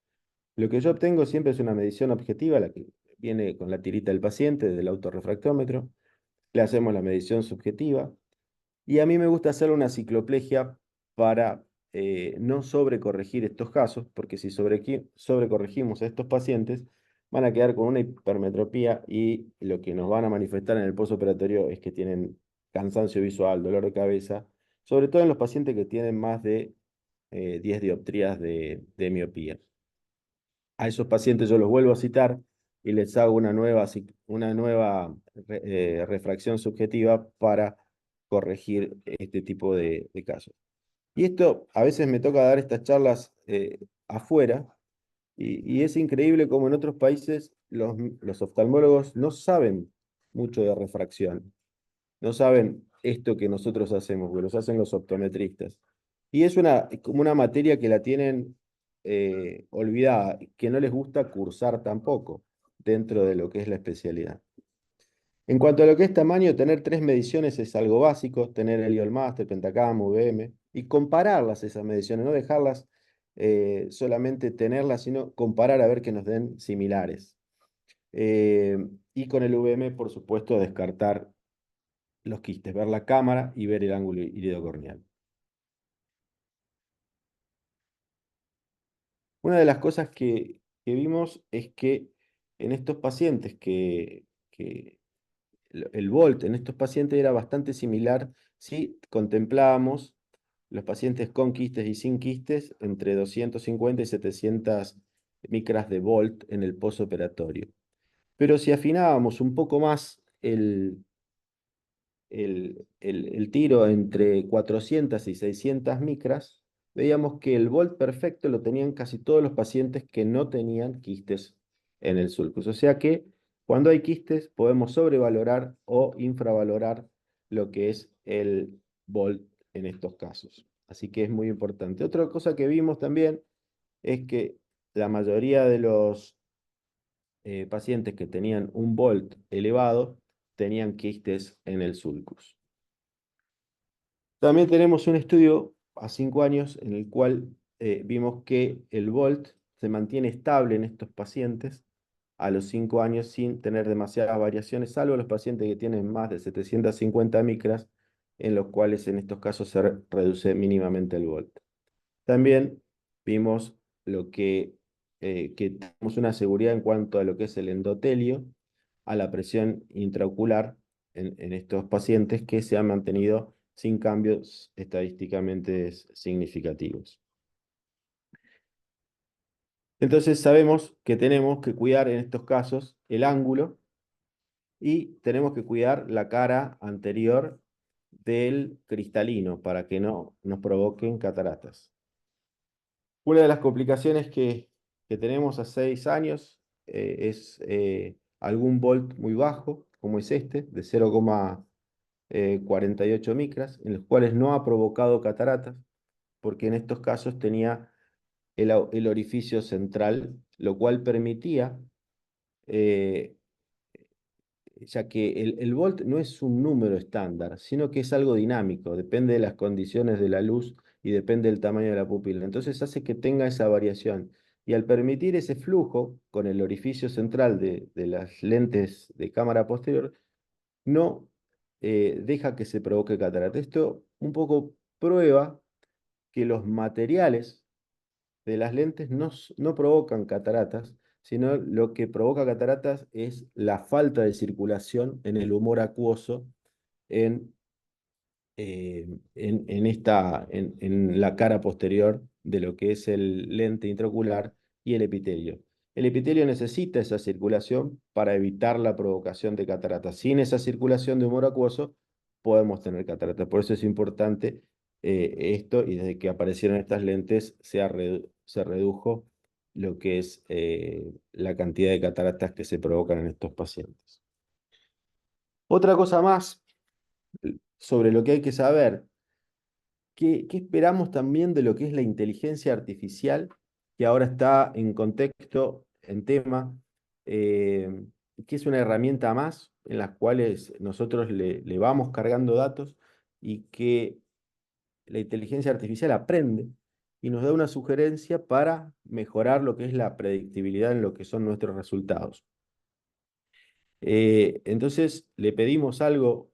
Lo que yo obtengo siempre es una medición objetiva, la que viene con la tirita del paciente, del autorrefractómetro. Le hacemos la medición subjetiva. Y a mí me gusta hacer una cicloplegia para no sobrecorregir estos casos, porque si sobrecorregimos a estos pacientes, van a quedar con una hipermetropía y lo que nos van a manifestar en el postoperatorio es que tienen cansancio visual, dolor de cabeza, sobre todo en los pacientes que tienen más de 10 dioptrías de miopía. A esos pacientes yo los vuelvo a citar y les hago una nueva refracción subjetiva para corregir este tipo de casos. Y esto, a veces me toca dar estas charlas afuera, y es increíble como en otros países los oftalmólogos no saben mucho de refracción, no saben esto que nosotros hacemos, que los hacen los optometristas. Y es como una materia que la tienen olvidada, que no les gusta cursar tampoco dentro de lo que es la especialidad. En cuanto a lo que es tamaño, tener 3 mediciones es algo básico, tener el IOL Master, Pentacam, UVM, y compararlas esas mediciones, no dejarlas solamente tenerlas, sino comparar a ver que nos den similares. Y con el UVM, por supuesto, descartar los quistes, ver la cámara y ver el ángulo iridocorneal. Una de las cosas que vimos es que en estos pacientes el volt en estos pacientes era bastante similar si contemplábamos los pacientes con quistes y sin quistes entre 250 y 700 micras de volt en el postoperatorio. Pero si afinábamos un poco más el tiro entre 400 y 600 micras, veíamos que el volt perfecto lo tenían casi todos los pacientes que no tenían quistes en el sulcus. O sea que cuando hay quistes podemos sobrevalorar o infravalorar lo que es el volt en estos casos. Así que es muy importante. Otra cosa que vimos también es que la mayoría de los pacientes que tenían un volt elevado tenían quistes en el sulcus. También tenemos un estudio a 5 años en el cual vimos que el volt se mantiene estable en estos pacientes a los 5 años sin tener demasiadas variaciones, salvo los pacientes que tienen más de 750 micras, en los cuales en estos casos se reduce mínimamente el volt. También vimos que tenemos una seguridad en cuanto a lo que es el endotelio, a la presión intraocular en estos pacientes que se han mantenido sin cambios estadísticamente significativos. Entonces sabemos que tenemos que cuidar en estos casos el ángulo y tenemos que cuidar la cara anterior del cristalino para que no nos provoquen cataratas. Una de las complicaciones que tenemos a 6 años es algún volt muy bajo, como es este, de 0,48 micras, en los cuales no ha provocado cataratas, porque en estos casos tenía el orificio central, lo cual permitía ya que el volt no es un número estándar, sino que es algo dinámico, depende de las condiciones de la luz y depende del tamaño de la pupila. Entonces hace que tenga esa variación. Y al permitir ese flujo con el orificio central de las lentes de cámara posterior, no deja que se provoque catarata. Esto un poco prueba que los materiales de las lentes no provocan cataratas, sino lo que provoca cataratas es la falta de circulación en el humor acuoso en, en la cara posterior de lo que es el lente intraocular y el epitelio. El epitelio necesita esa circulación para evitar la provocación de cataratas. Sin esa circulación de humor acuoso podemos tener cataratas. Por eso es importante esto, y desde que aparecieron estas lentes se redujo lo que es la cantidad de cataratas que se provocan en estos pacientes. Otra cosa más sobre lo que hay que saber, ¿qué esperamos también de lo que es la inteligencia artificial, que ahora está en contexto, en tema, que es una herramienta más en las cuales nosotros le vamos cargando datos y que la inteligencia artificial aprende y nos da una sugerencia para mejorar lo que es la predictibilidad en lo que son nuestros resultados. Entonces le pedimos algo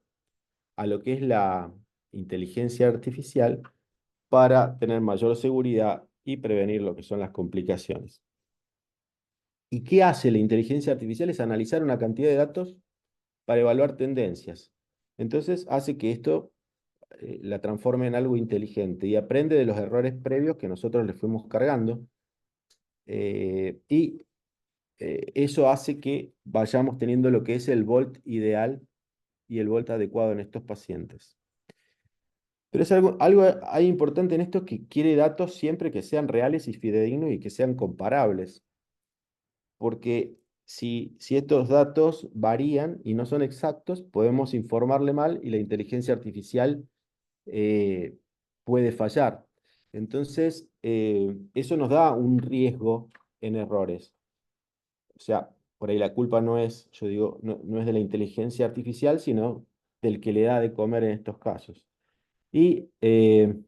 a lo que es la inteligencia artificial para tener mayor seguridad y prevenir lo que son las complicaciones. ¿Y qué hace la inteligencia artificial? Es analizar una cantidad de datos para evaluar tendencias. Entonces hace que esto la transforme en algo inteligente y aprende de los errores previos que nosotros le fuimos cargando. Eso hace que vayamos teniendo lo que es el volt ideal y el volt adecuado en estos pacientes. Pero es algo hay importante en esto, que quiere datos siempre que sean reales y fidedignos y que sean comparables. Porque si estos datos varían y no son exactos, podemos informarle mal y la inteligencia artificial puede fallar. Entonces, eso nos da un riesgo en errores. O sea, por ahí la culpa no es, yo digo, no es de la inteligencia artificial, sino del que le da de comer en estos casos. Y esto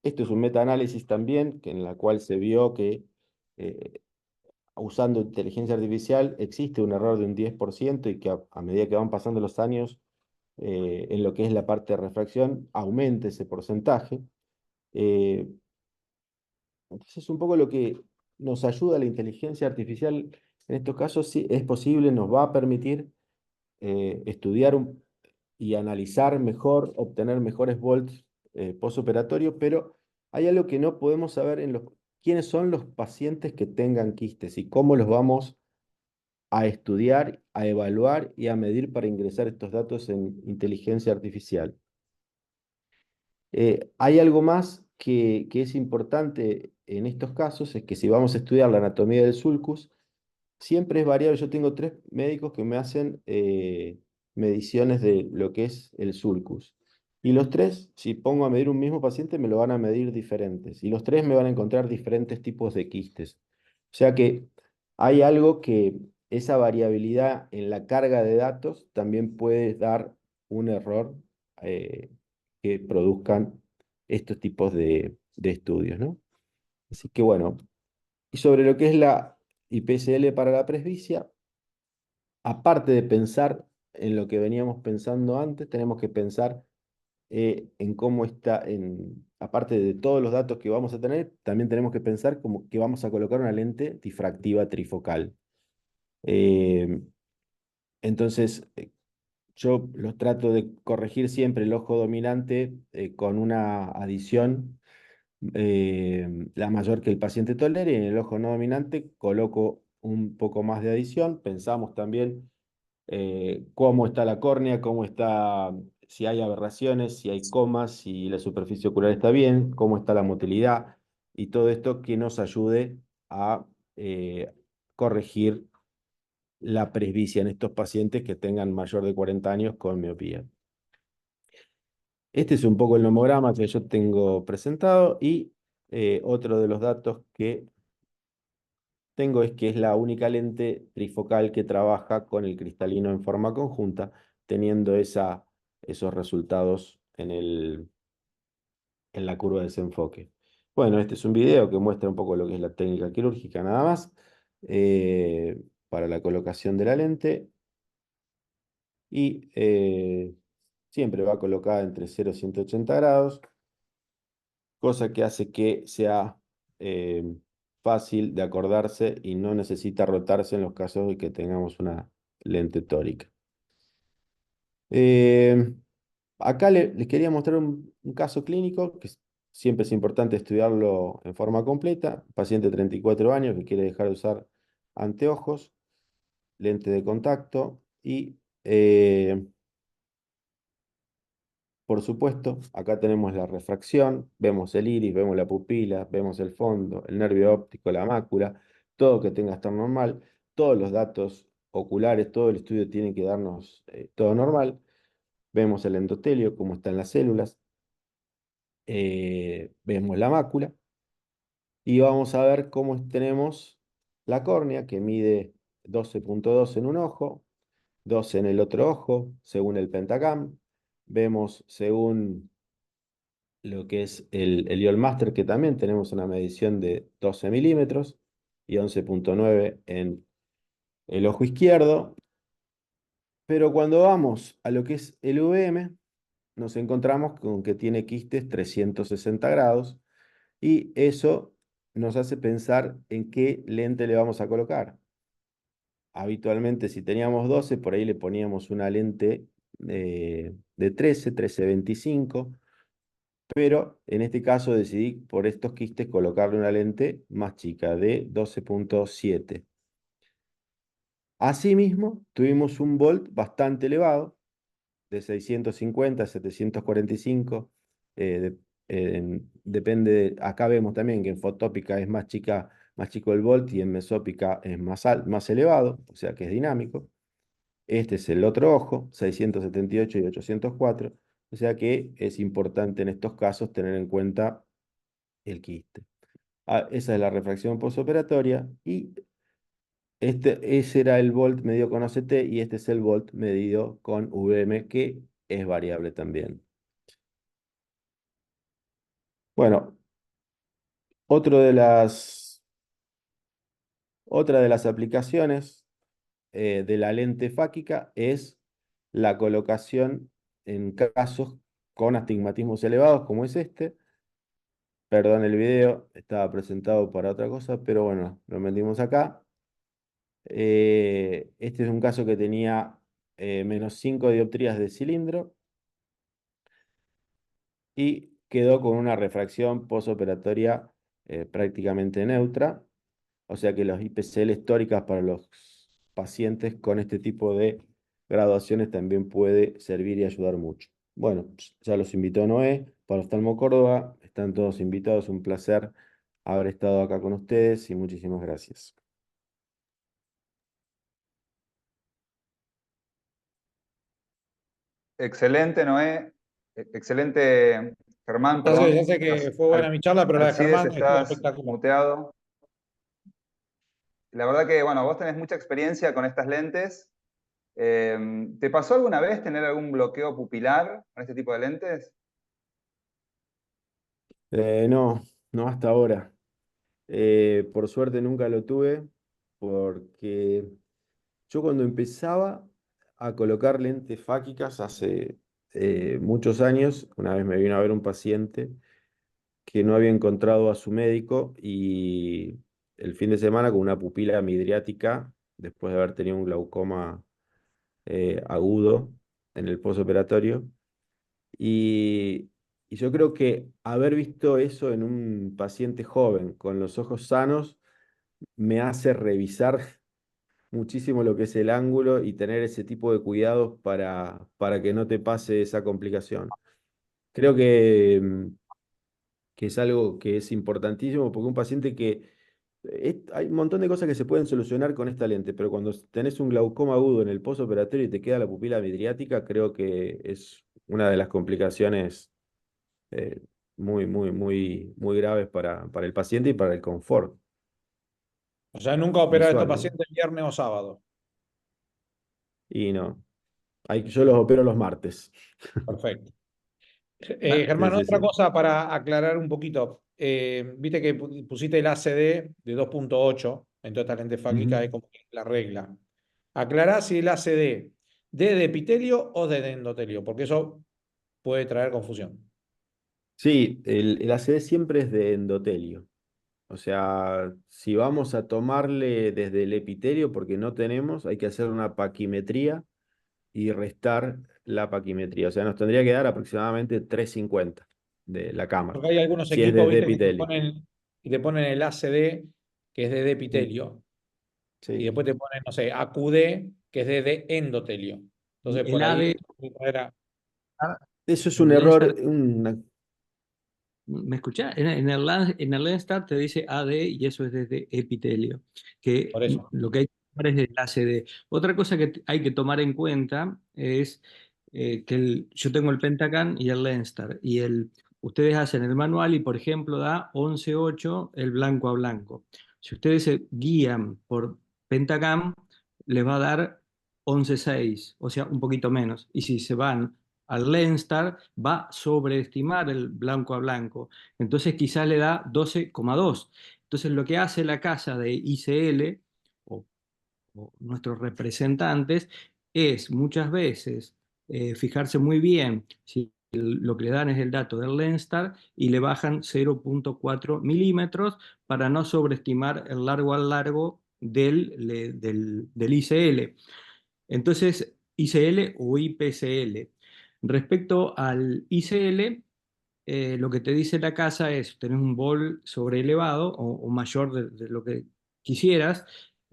es un metaanálisis también, en la cual se vio que usando inteligencia artificial existe un error de un 10% y que a medida que van pasando los años, en lo que es la parte de refracción, aumenta ese porcentaje. Entonces, un poco lo que nos ayuda la inteligencia artificial en estos casos, sí, es posible, nos va a permitir estudiar y analizar mejor, obtener mejores volts postoperatorio, pero hay algo que no podemos saber quiénes son los pacientes que tengan quistes y cómo los vamos a estudiar, a evaluar y a medir para ingresar estos datos en inteligencia artificial. Hay algo más que es importante en estos casos, es que si vamos a estudiar la anatomía del sulcus, siempre es variable. Yo tengo 3 médicos que me hacen mediciones de lo que es el sulcus. Y los 3, si pongo a medir un mismo paciente, me lo van a medir diferentes. Y los 3 me van a encontrar diferentes tipos de quistes. O sea que hay algo que esa variabilidad en la carga de datos también puede dar un error que produzcan estos tipos de estudios, ¿no? Así que bueno, y sobre lo que es la IPSL para la presbicia, aparte de pensar en lo que veníamos pensando antes, tenemos que pensar en cómo está, aparte de todos los datos que vamos a tener, también tenemos que pensar como que vamos a colocar una lente difractiva trifocal. Entonces, yo los trato de corregir siempre el ojo dominante con una adición la mayor que el paciente tolere, y en el ojo no dominante coloco un poco más de adición. Pensamos también cómo está la córnea, cómo está, si hay aberraciones, si hay comas, si la superficie ocular está bien, cómo está la motilidad, y todo esto que nos ayude a corregir la presbicia en estos pacientes que tengan mayor de 40 años con miopía. Este es un poco el nomograma que yo tengo presentado, y otro de los datos que tengo es que es la única lente trifocal que trabaja con el cristalino en forma conjunta, teniendo esos resultados en la curva de desenfoque. Bueno, este es un video que muestra un poco lo que es la técnica quirúrgica nada más, para la colocación de la lente. Y siempre va colocada entre 0 y 180 grados, cosa que hace que sea fácil de acordarse y no necesita rotarse en los casos de que tengamos una lente tórica. Acá les quería mostrar un caso clínico que siempre es importante estudiarlo en forma completa. Paciente de 34 años que quiere dejar de usar anteojos, lente de contacto y, por supuesto, acá tenemos la refracción, vemos el iris, vemos la pupila, vemos el fondo, el nervio óptico, la mácula, todo que tenga que estar normal, todos los datos oculares, todo el estudio tiene que darnos todo normal. Vemos el endotelio, cómo están las células, vemos la mácula y vamos a ver cómo tenemos la córnea que mide 12.2 en un ojo, 12 en el otro ojo, según el Pentacam. Vemos según lo que es el IOL Master, que también tenemos una medición de 12 milímetros y 11.9 en el ojo izquierdo. Pero cuando vamos a lo que es el VM, nos encontramos con que tiene quistes 360 grados y eso nos hace pensar en qué lente le vamos a colocar. Habitualmente, si teníamos 12, por ahí le poníamos una lente de 13-25, pero en este caso decidí por estos quistes colocarle una lente más chica de 12.7. Asimismo, tuvimos un volt bastante elevado, de 650 a 745, depende, acá vemos también que en fotópica es más chico el volt y en mesópica es más elevado, o sea que es dinámico. Este es el otro ojo, 678 y 804, o sea que es importante en estos casos tener en cuenta el quiste. Esa es la refracción postoperatoria y ese era el volt medido con OCT y este es el volt medido con VM, que es variable también. Bueno, otra de las aplicaciones de la lente fáquica es la colocación en casos con astigmatismos elevados, como es este. Perdón el video, estaba presentado para otra cosa, pero bueno, lo metimos acá. Este es un caso que tenía menos 5 dioptrías de cilindro y quedó con una refracción postoperatoria prácticamente neutra. O sea que las IPCL históricas para los pacientes con este tipo de graduaciones también puede servir y ayudar mucho. Bueno, ya los invitó Noé para Oftalmo Córdoba. Están todos invitados. Un placer haber estado acá con ustedes y muchísimas gracias. Excelente, Noé. Excelente, Germán, Ya sé, perdón. ya sé que fue buena mi charla, pero la de Alcides, Germán estuvo estás espectacular. muteado. La verdad que, bueno, vos tenés mucha experiencia con estas lentes. ¿Te pasó alguna vez tener algún bloqueo pupilar con este tipo de lentes? No, no hasta ahora. Por suerte nunca lo tuve, porque yo cuando empezaba a colocar lentes fáquicas hace muchos años, una vez me vino a ver un paciente que no había encontrado a su médico y el fin de semana con una pupila midriática, después de haber tenido un glaucoma agudo en el postoperatorio. Y yo creo que haber visto eso en un paciente joven con los ojos sanos me hace revisar muchísimo lo que es el ángulo y tener ese tipo de cuidados para que no te pase esa complicación. Creo que es algo que es importantísimo porque un paciente que... hay un montón de cosas que se pueden solucionar con esta lente, pero cuando tenés un glaucoma agudo en el postoperatorio y te queda la pupila midriática, creo que es una de las complicaciones eh, muy graves para el paciente y para el confort. O sea, nunca operar a estos visual, ¿no? pacientes viernes o sábado. Y no, yo los opero los martes. Perfecto. Ah, Germán, Sí, sí, otra sí. cosa para aclarar un poquito. Viste que pusiste el ACD de 2.8 en toda esta lente fáquica, Ujú. es como que la regla. Aclará si el ACD de epitelio o de endotelio, porque eso puede traer confusión. Sí, el ACD siempre es de endotelio. O sea, si vamos a tomarle desde el epitelio, porque no tenemos, hay que hacer una paquimetría y restar la paquimetría. O sea, nos tendría que dar aproximadamente 350 de la cámara, Porque hay algunos si es equipos, desde viste, que epitelio. te ponen el ACD, que es de Mm, epitelio, y sí. después te ponen, no sé, AQD, que es de endotelio. Entonces, el por ahí AD, era. Eso es en un el error, Lenstar, ¿me escuchás? En el Lenstar te dice AD y eso es desde epitelio, que Por eso. lo que hay que tomar es el ACD. Otra cosa que hay que tomar en cuenta es que yo tengo el Pentacan y el Lenstar, y ustedes hacen el manual y, por ejemplo, da 11.8 el blanco a blanco. Si ustedes se guían por Pentacan, les va a dar 11.6, o sea, un poquito menos. Y si se van al Lenstar, va a sobreestimar el blanco a blanco. Entonces quizás le da 12,2. Entonces lo que hace la casa de ICL o, o nuestros representantes es muchas veces fijarse muy bien si lo que le dan es el dato del Lenstar y le bajan 0,4 milímetros para no sobreestimar el largo al largo del ICL. Entonces, ICL o IPCL. Respecto al ICL, lo que te dice la casa es, tenés un bol sobreelevado o mayor de lo que quisieras,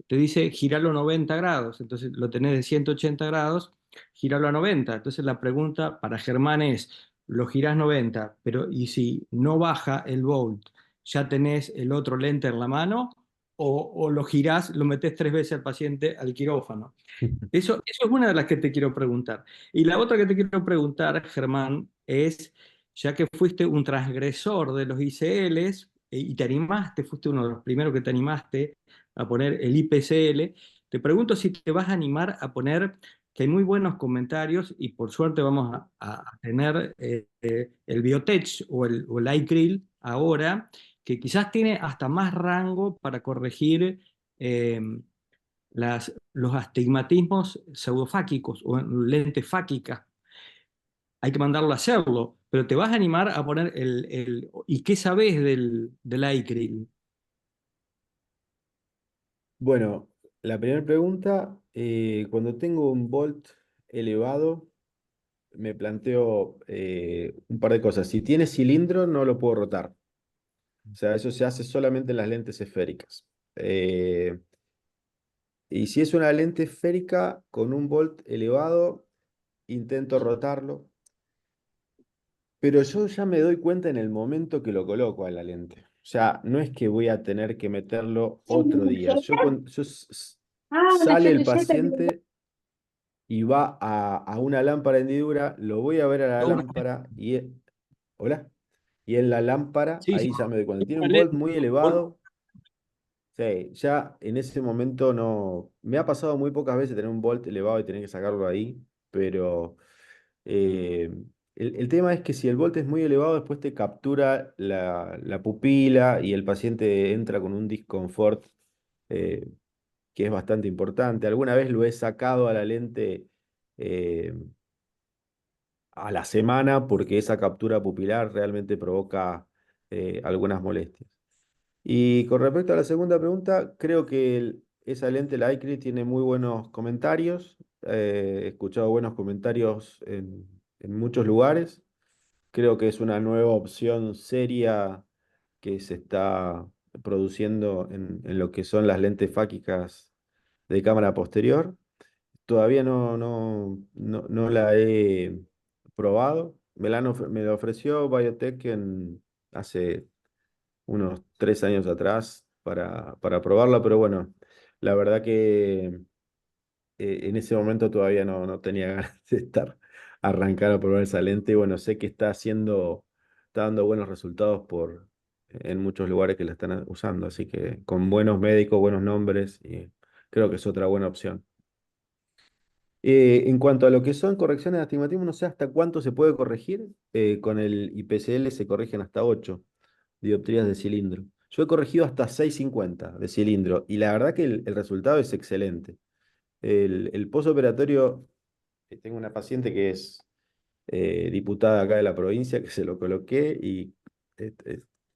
te dice giralo 90 grados, entonces lo tenés de 180 grados, giralo a 90. Entonces la pregunta para Germán es, lo girás 90, pero ¿y si no baja el volt, ya tenés el otro lente en la mano? O lo girás, lo metés 3 veces al paciente al quirófano. Eso es una de las que te quiero preguntar. Y la otra que te quiero preguntar, Germán, es, ya que fuiste un transgresor de los ICLs y te animaste, fuiste uno de los primeros que te animaste a poner el IPCL, te pregunto si te vas a animar a poner, que hay muy buenos comentarios y por suerte vamos a tener el Biotech o el iCrill ahora, que quizás tiene hasta más rango para corregir los astigmatismos pseudofáquicos o lentes fáquicas. Hay que mandarlo a hacerlo, pero te vas a animar a poner ¿y qué sabes del iCrill? Bueno, la primera pregunta, cuando tengo un volt elevado, me planteo un par de cosas. Si tiene cilindro, no lo puedo rotar. O sea, eso se hace solamente en las lentes esféricas. Y si es una lente esférica con un volt elevado, intento rotarlo. Pero yo ya me doy cuenta en el momento que lo coloco a la lente. O sea, no es que voy a tener que meterlo otro día. Sale el paciente y va a una lámpara hendidura, lo voy a ver a la lámpara y... ¿Hola? Y en la lámpara, Sí, sí, ahí ya me doy cuenta. Tiene un una volt lente, muy elevado. Sí, ya en ese momento no... Me ha pasado muy pocas veces tener un volt elevado y tener que sacarlo ahí, pero eh, el tema es que si el volt es muy elevado, después te captura la pupila y el paciente entra con un disconfort eh, que es bastante importante. Alguna vez lo he sacado a la lente eh, a la semana porque esa captura pupilar realmente provoca algunas molestias. Y con respecto a la segunda pregunta, creo que esa lente, la iCris, tiene muy buenos comentarios. He escuchado buenos comentarios en muchos lugares. Creo que es una nueva opción seria que se está produciendo en lo que son las lentes fáquicas de cámara posterior. Todavía no la he probado. Me la ofreció Biotech hace unos 3 años atrás para probarla, pero bueno, la verdad que en ese momento todavía no tenía ganas de arrancar a probar esa lente. Y bueno, sé que está dando buenos resultados en muchos lugares que la están usando, así que con buenos médicos, buenos nombres, y creo que es otra buena opción. En cuanto a lo que son correcciones de astigmatismo, no sé hasta cuánto se puede corregir. Con el IPCL se corrigen hasta 8 dioptrías de cilindro. Yo he corregido hasta 6,50 de cilindro y la verdad que el resultado es excelente. El postoperatorio, tengo una paciente que es diputada acá de la provincia que se lo coloqué y es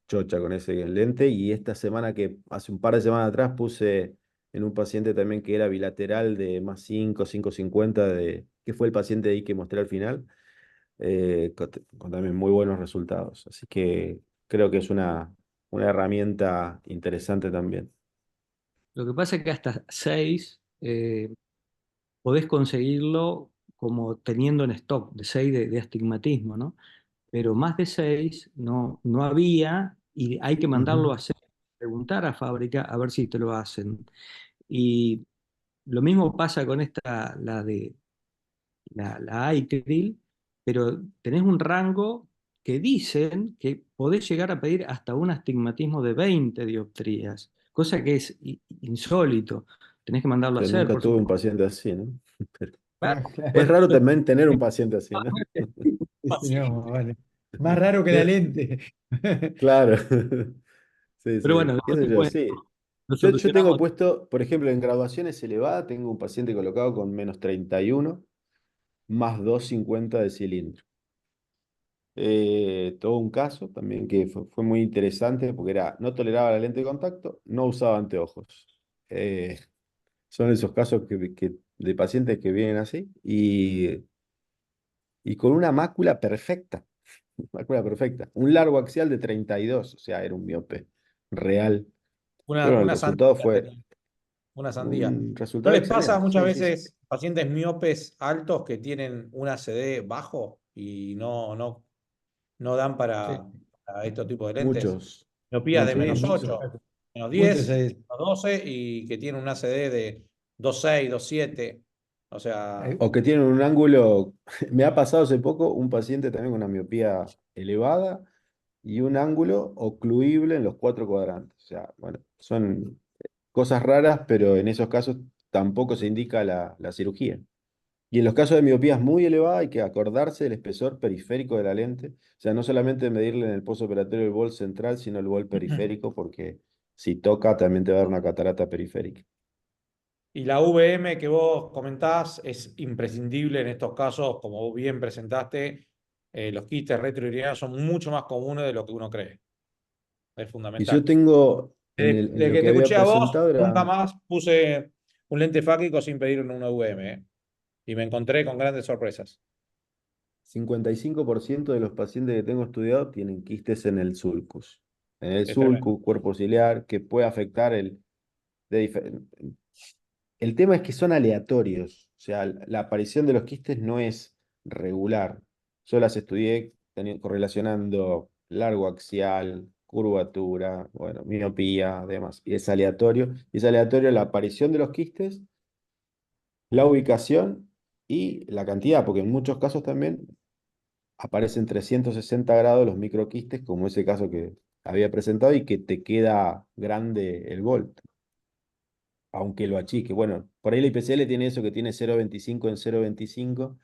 chocha con ese lente. Y esta semana, que hace un par de semanas atrás, puse en un paciente también que era bilateral de +5, 5,50, que fue el paciente ahí que mostré al final, con también muy buenos resultados. Así que creo que es una herramienta interesante también. Lo que pasa es que hasta 6 podés conseguirlo como teniendo en stock, de 6 de astigmatismo, ¿no? Pero más de 6 no había y hay que mandarlo a hacer, preguntar a fábrica a ver si te lo hacen. Y lo mismo pasa con esta, la iCril, pero tenés un rango que dicen que podés llegar a pedir hasta un astigmatismo de 20 dioptrías, cosa que es insólito. Tenés que mandarlo a Yo hacer, nunca por tuve un supuesto. paciente así, ¿no? Pero Ah, es claro. raro también tener un paciente así, ¿no? Sí, no, vale. Más raro que la lente. Claro. Sí, Pero sí, bueno, qué después sé yo, después sí. lo Yo tengo solucionamos. puesto, por ejemplo, en graduaciones elevadas, tengo un paciente colocado con -31, +2,50 de cilindro. Todo un caso también que fue muy interesante porque no toleraba la lente de contacto, no usaba anteojos. Eh, Son esos casos de pacientes que vienen así y con una mácula perfecta. Mácula perfecta. Un largo axial de 32, o sea, era un miope real. Pero el Una resultado sandía fue tenía, una sandía. un ¿No resultado les pasa excelente. muchas Sí, sí, sí. veces pacientes miopes altos que tienen un ACD bajo y no dan Sí, para estos tipos de lentes? Muchos, Miopías de muchos, sí, muchos. muchos -8, casos. Muchos -10, es. -12 y que tienen un ACD de 2,6, 2,7. O sea, O que tienen un ángulo, me ha pasado hace poco un paciente también con una miopía elevada y un ángulo ocluible en los 4 cuadrantes. O sea, bueno, son cosas raras, pero en esos casos tampoco se indica la cirugía. Y en los casos de miopías muy elevadas hay que acordarse del espesor periférico de la lente. O sea, no solamente medirle en el postoperatorio el bol central, sino el bol periférico, porque si toca también te va a dar una catarata periférica. y la VM que vos comentás es imprescindible en estos casos, como vos bien presentaste. Los quistes retroiridianos son mucho más comunes de lo que uno cree. Es Y yo fundamental. tengo, en Desde lo que que te había escuché a vos, presentado nunca era más puse un lente fáquico sin pedir una VM, ¿eh? Y me encontré con grandes sorpresas. 55% de los pacientes que tengo estudiado tienen quistes en el sulcus. En el Es tremendo. sulcus, cuerpo ciliar, que puede afectar de difer- el tema es que son aleatorios, o sea, la aparición de los quistes no es regular. Yo las estudié correlacionando largo axial, curvatura, bueno, miopía, demás. Y es aleatorio. Y es aleatorio la aparición de los quistes, la ubicación y la cantidad, porque en muchos casos también aparecen 360 grados los microquistes, como ese caso que había presentado, y que te queda grande el bol, aunque lo achique. Bueno, por ahí la IPCL tiene eso que tiene 0,25 en 0,25.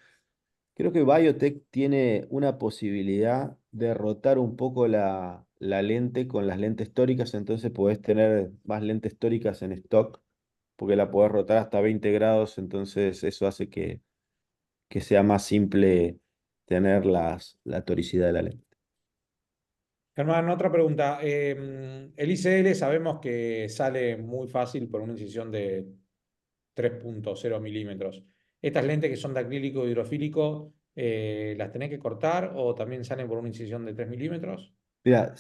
Creo que Biotech tiene una posibilidad de rotar un poco la lente con las lentes tóricas, entonces podés tener más lentes tóricas en stock, porque la podés rotar hasta 20 grados, entonces eso hace que sea más simple tener la toricidad de la lente. Germán, otra pregunta. El ICL sabemos que sale muy fácil por una incisión de 3,0 milímetros. ¿Estas lentes que son de acrílico hidrofílico, las tenés que cortar o también salen por una incisión de 3 milímetros? Mira,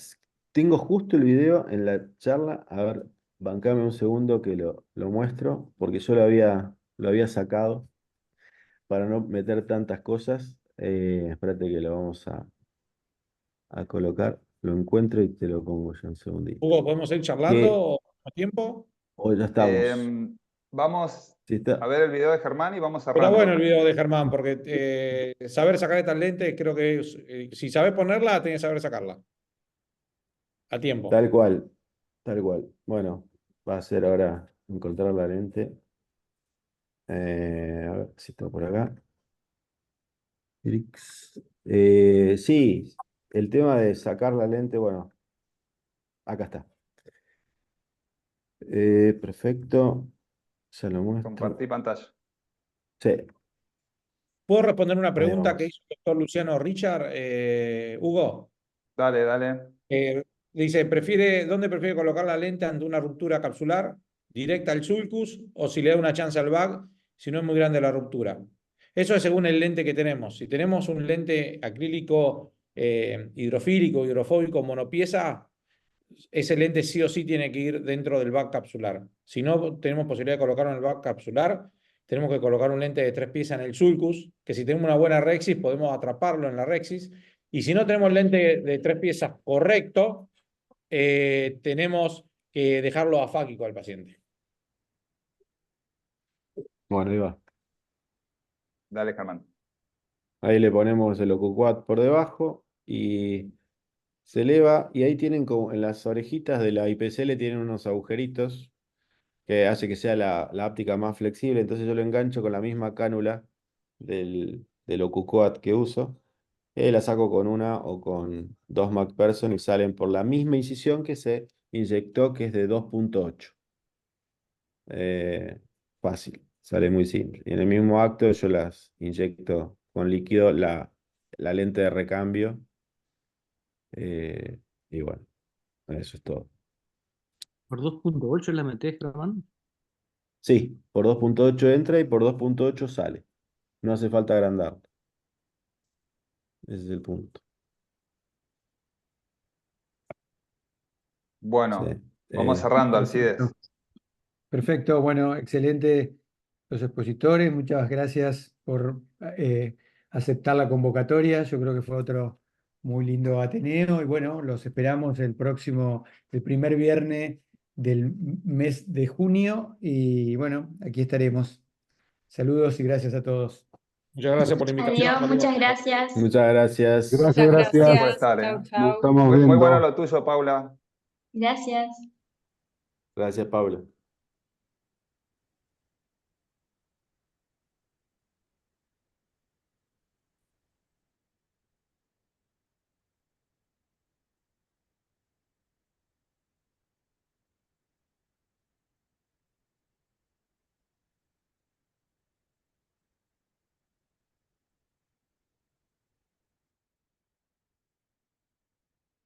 tengo justo el video en la charla. A ver, bancame un segundo que lo muestro, porque yo lo había sacado para no meter tantas cosas. Espérate que lo vamos a colocar. Lo encuentro y te lo pongo ya un segundito. Hugo, ¿podemos ir Que charlando a tiempo? hoy ya estamos. Vamos Sí, a ver el video de Germán y vamos Está bueno el cerrando. video de Germán, porque saber sacar estas lentes, creo que si sabes ponerla, tenés que saber sacarla. a tiempo. Tal cual, tal cual. Bueno, va a ser ahora encontrar la lente. A ver si está por acá. Sí, el tema de sacar la lente, bueno, acá está. Perfecto. Ya lo muestro. Compartí pantalla. Sí, ¿Puedo responder una ahí pregunta que vamos. hizo el doctor Luciano Richard, Hugo? Dale, dale. Dice, ¿dónde prefiere colocar la lente ante una ruptura capsular? ¿Directa al sulcus o si le da una chance al bag, si no es muy grande la ruptura? Eso es según el lente que tenemos. Si tenemos un lente acrílico hidrofílico, hidrofóbico, monopieza, ese lente sí o sí tiene que ir dentro del bag capsular. Si no tenemos posibilidad de colocarlo en el bag capsular, tenemos que colocar un lente de 3 piezas en el sulcus, que si tenemos una buena rexis podemos atraparlo en la rexis. Y si no tenemos lente de 3 piezas correcto, tenemos que dejarlo afáquico al paciente. Bueno, ahí va. Dale, Germán. Ahí le ponemos el OcuQuad por debajo y se eleva. Y ahí tienen como en las orejitas de la IPCL tienen unos agujeritos que hace que sea la óptica más flexible. Entonces yo lo engancho con la misma cánula del OcuQuad que uso. La saco con una o con dos McPherson y salen por la misma incisión que se inyectó, que es de 2.8. Fácil, sale muy simple. Y en el mismo acto yo las inyecto con líquido la lente de recambio. Y bueno, eso es todo. ¿Por 2.8 la metés, Germán? Sí, por 2.8 entra y por 2.8 sale. No hace falta agrandarlo. Ese es el punto. Bueno, Sí. vamos cerrando, Alcides. Perfecto, bueno, excelente los expositores, muchas gracias por aceptar la convocatoria, yo creo que fue otro muy lindo Ateneo y bueno, los esperamos el primer viernes del mes de junio y bueno, aquí estaremos. Saludos y gracias a todos. Muchas gracias por la invitación. Adiós, Saludos. muchas gracias. Muchas gracias. Gracias Muchas por gracias. estar, Chau, Nos chau. Nos estamos Muy viendo. bueno lo tuyo, Paula. Gracias. Gracias, Pablo.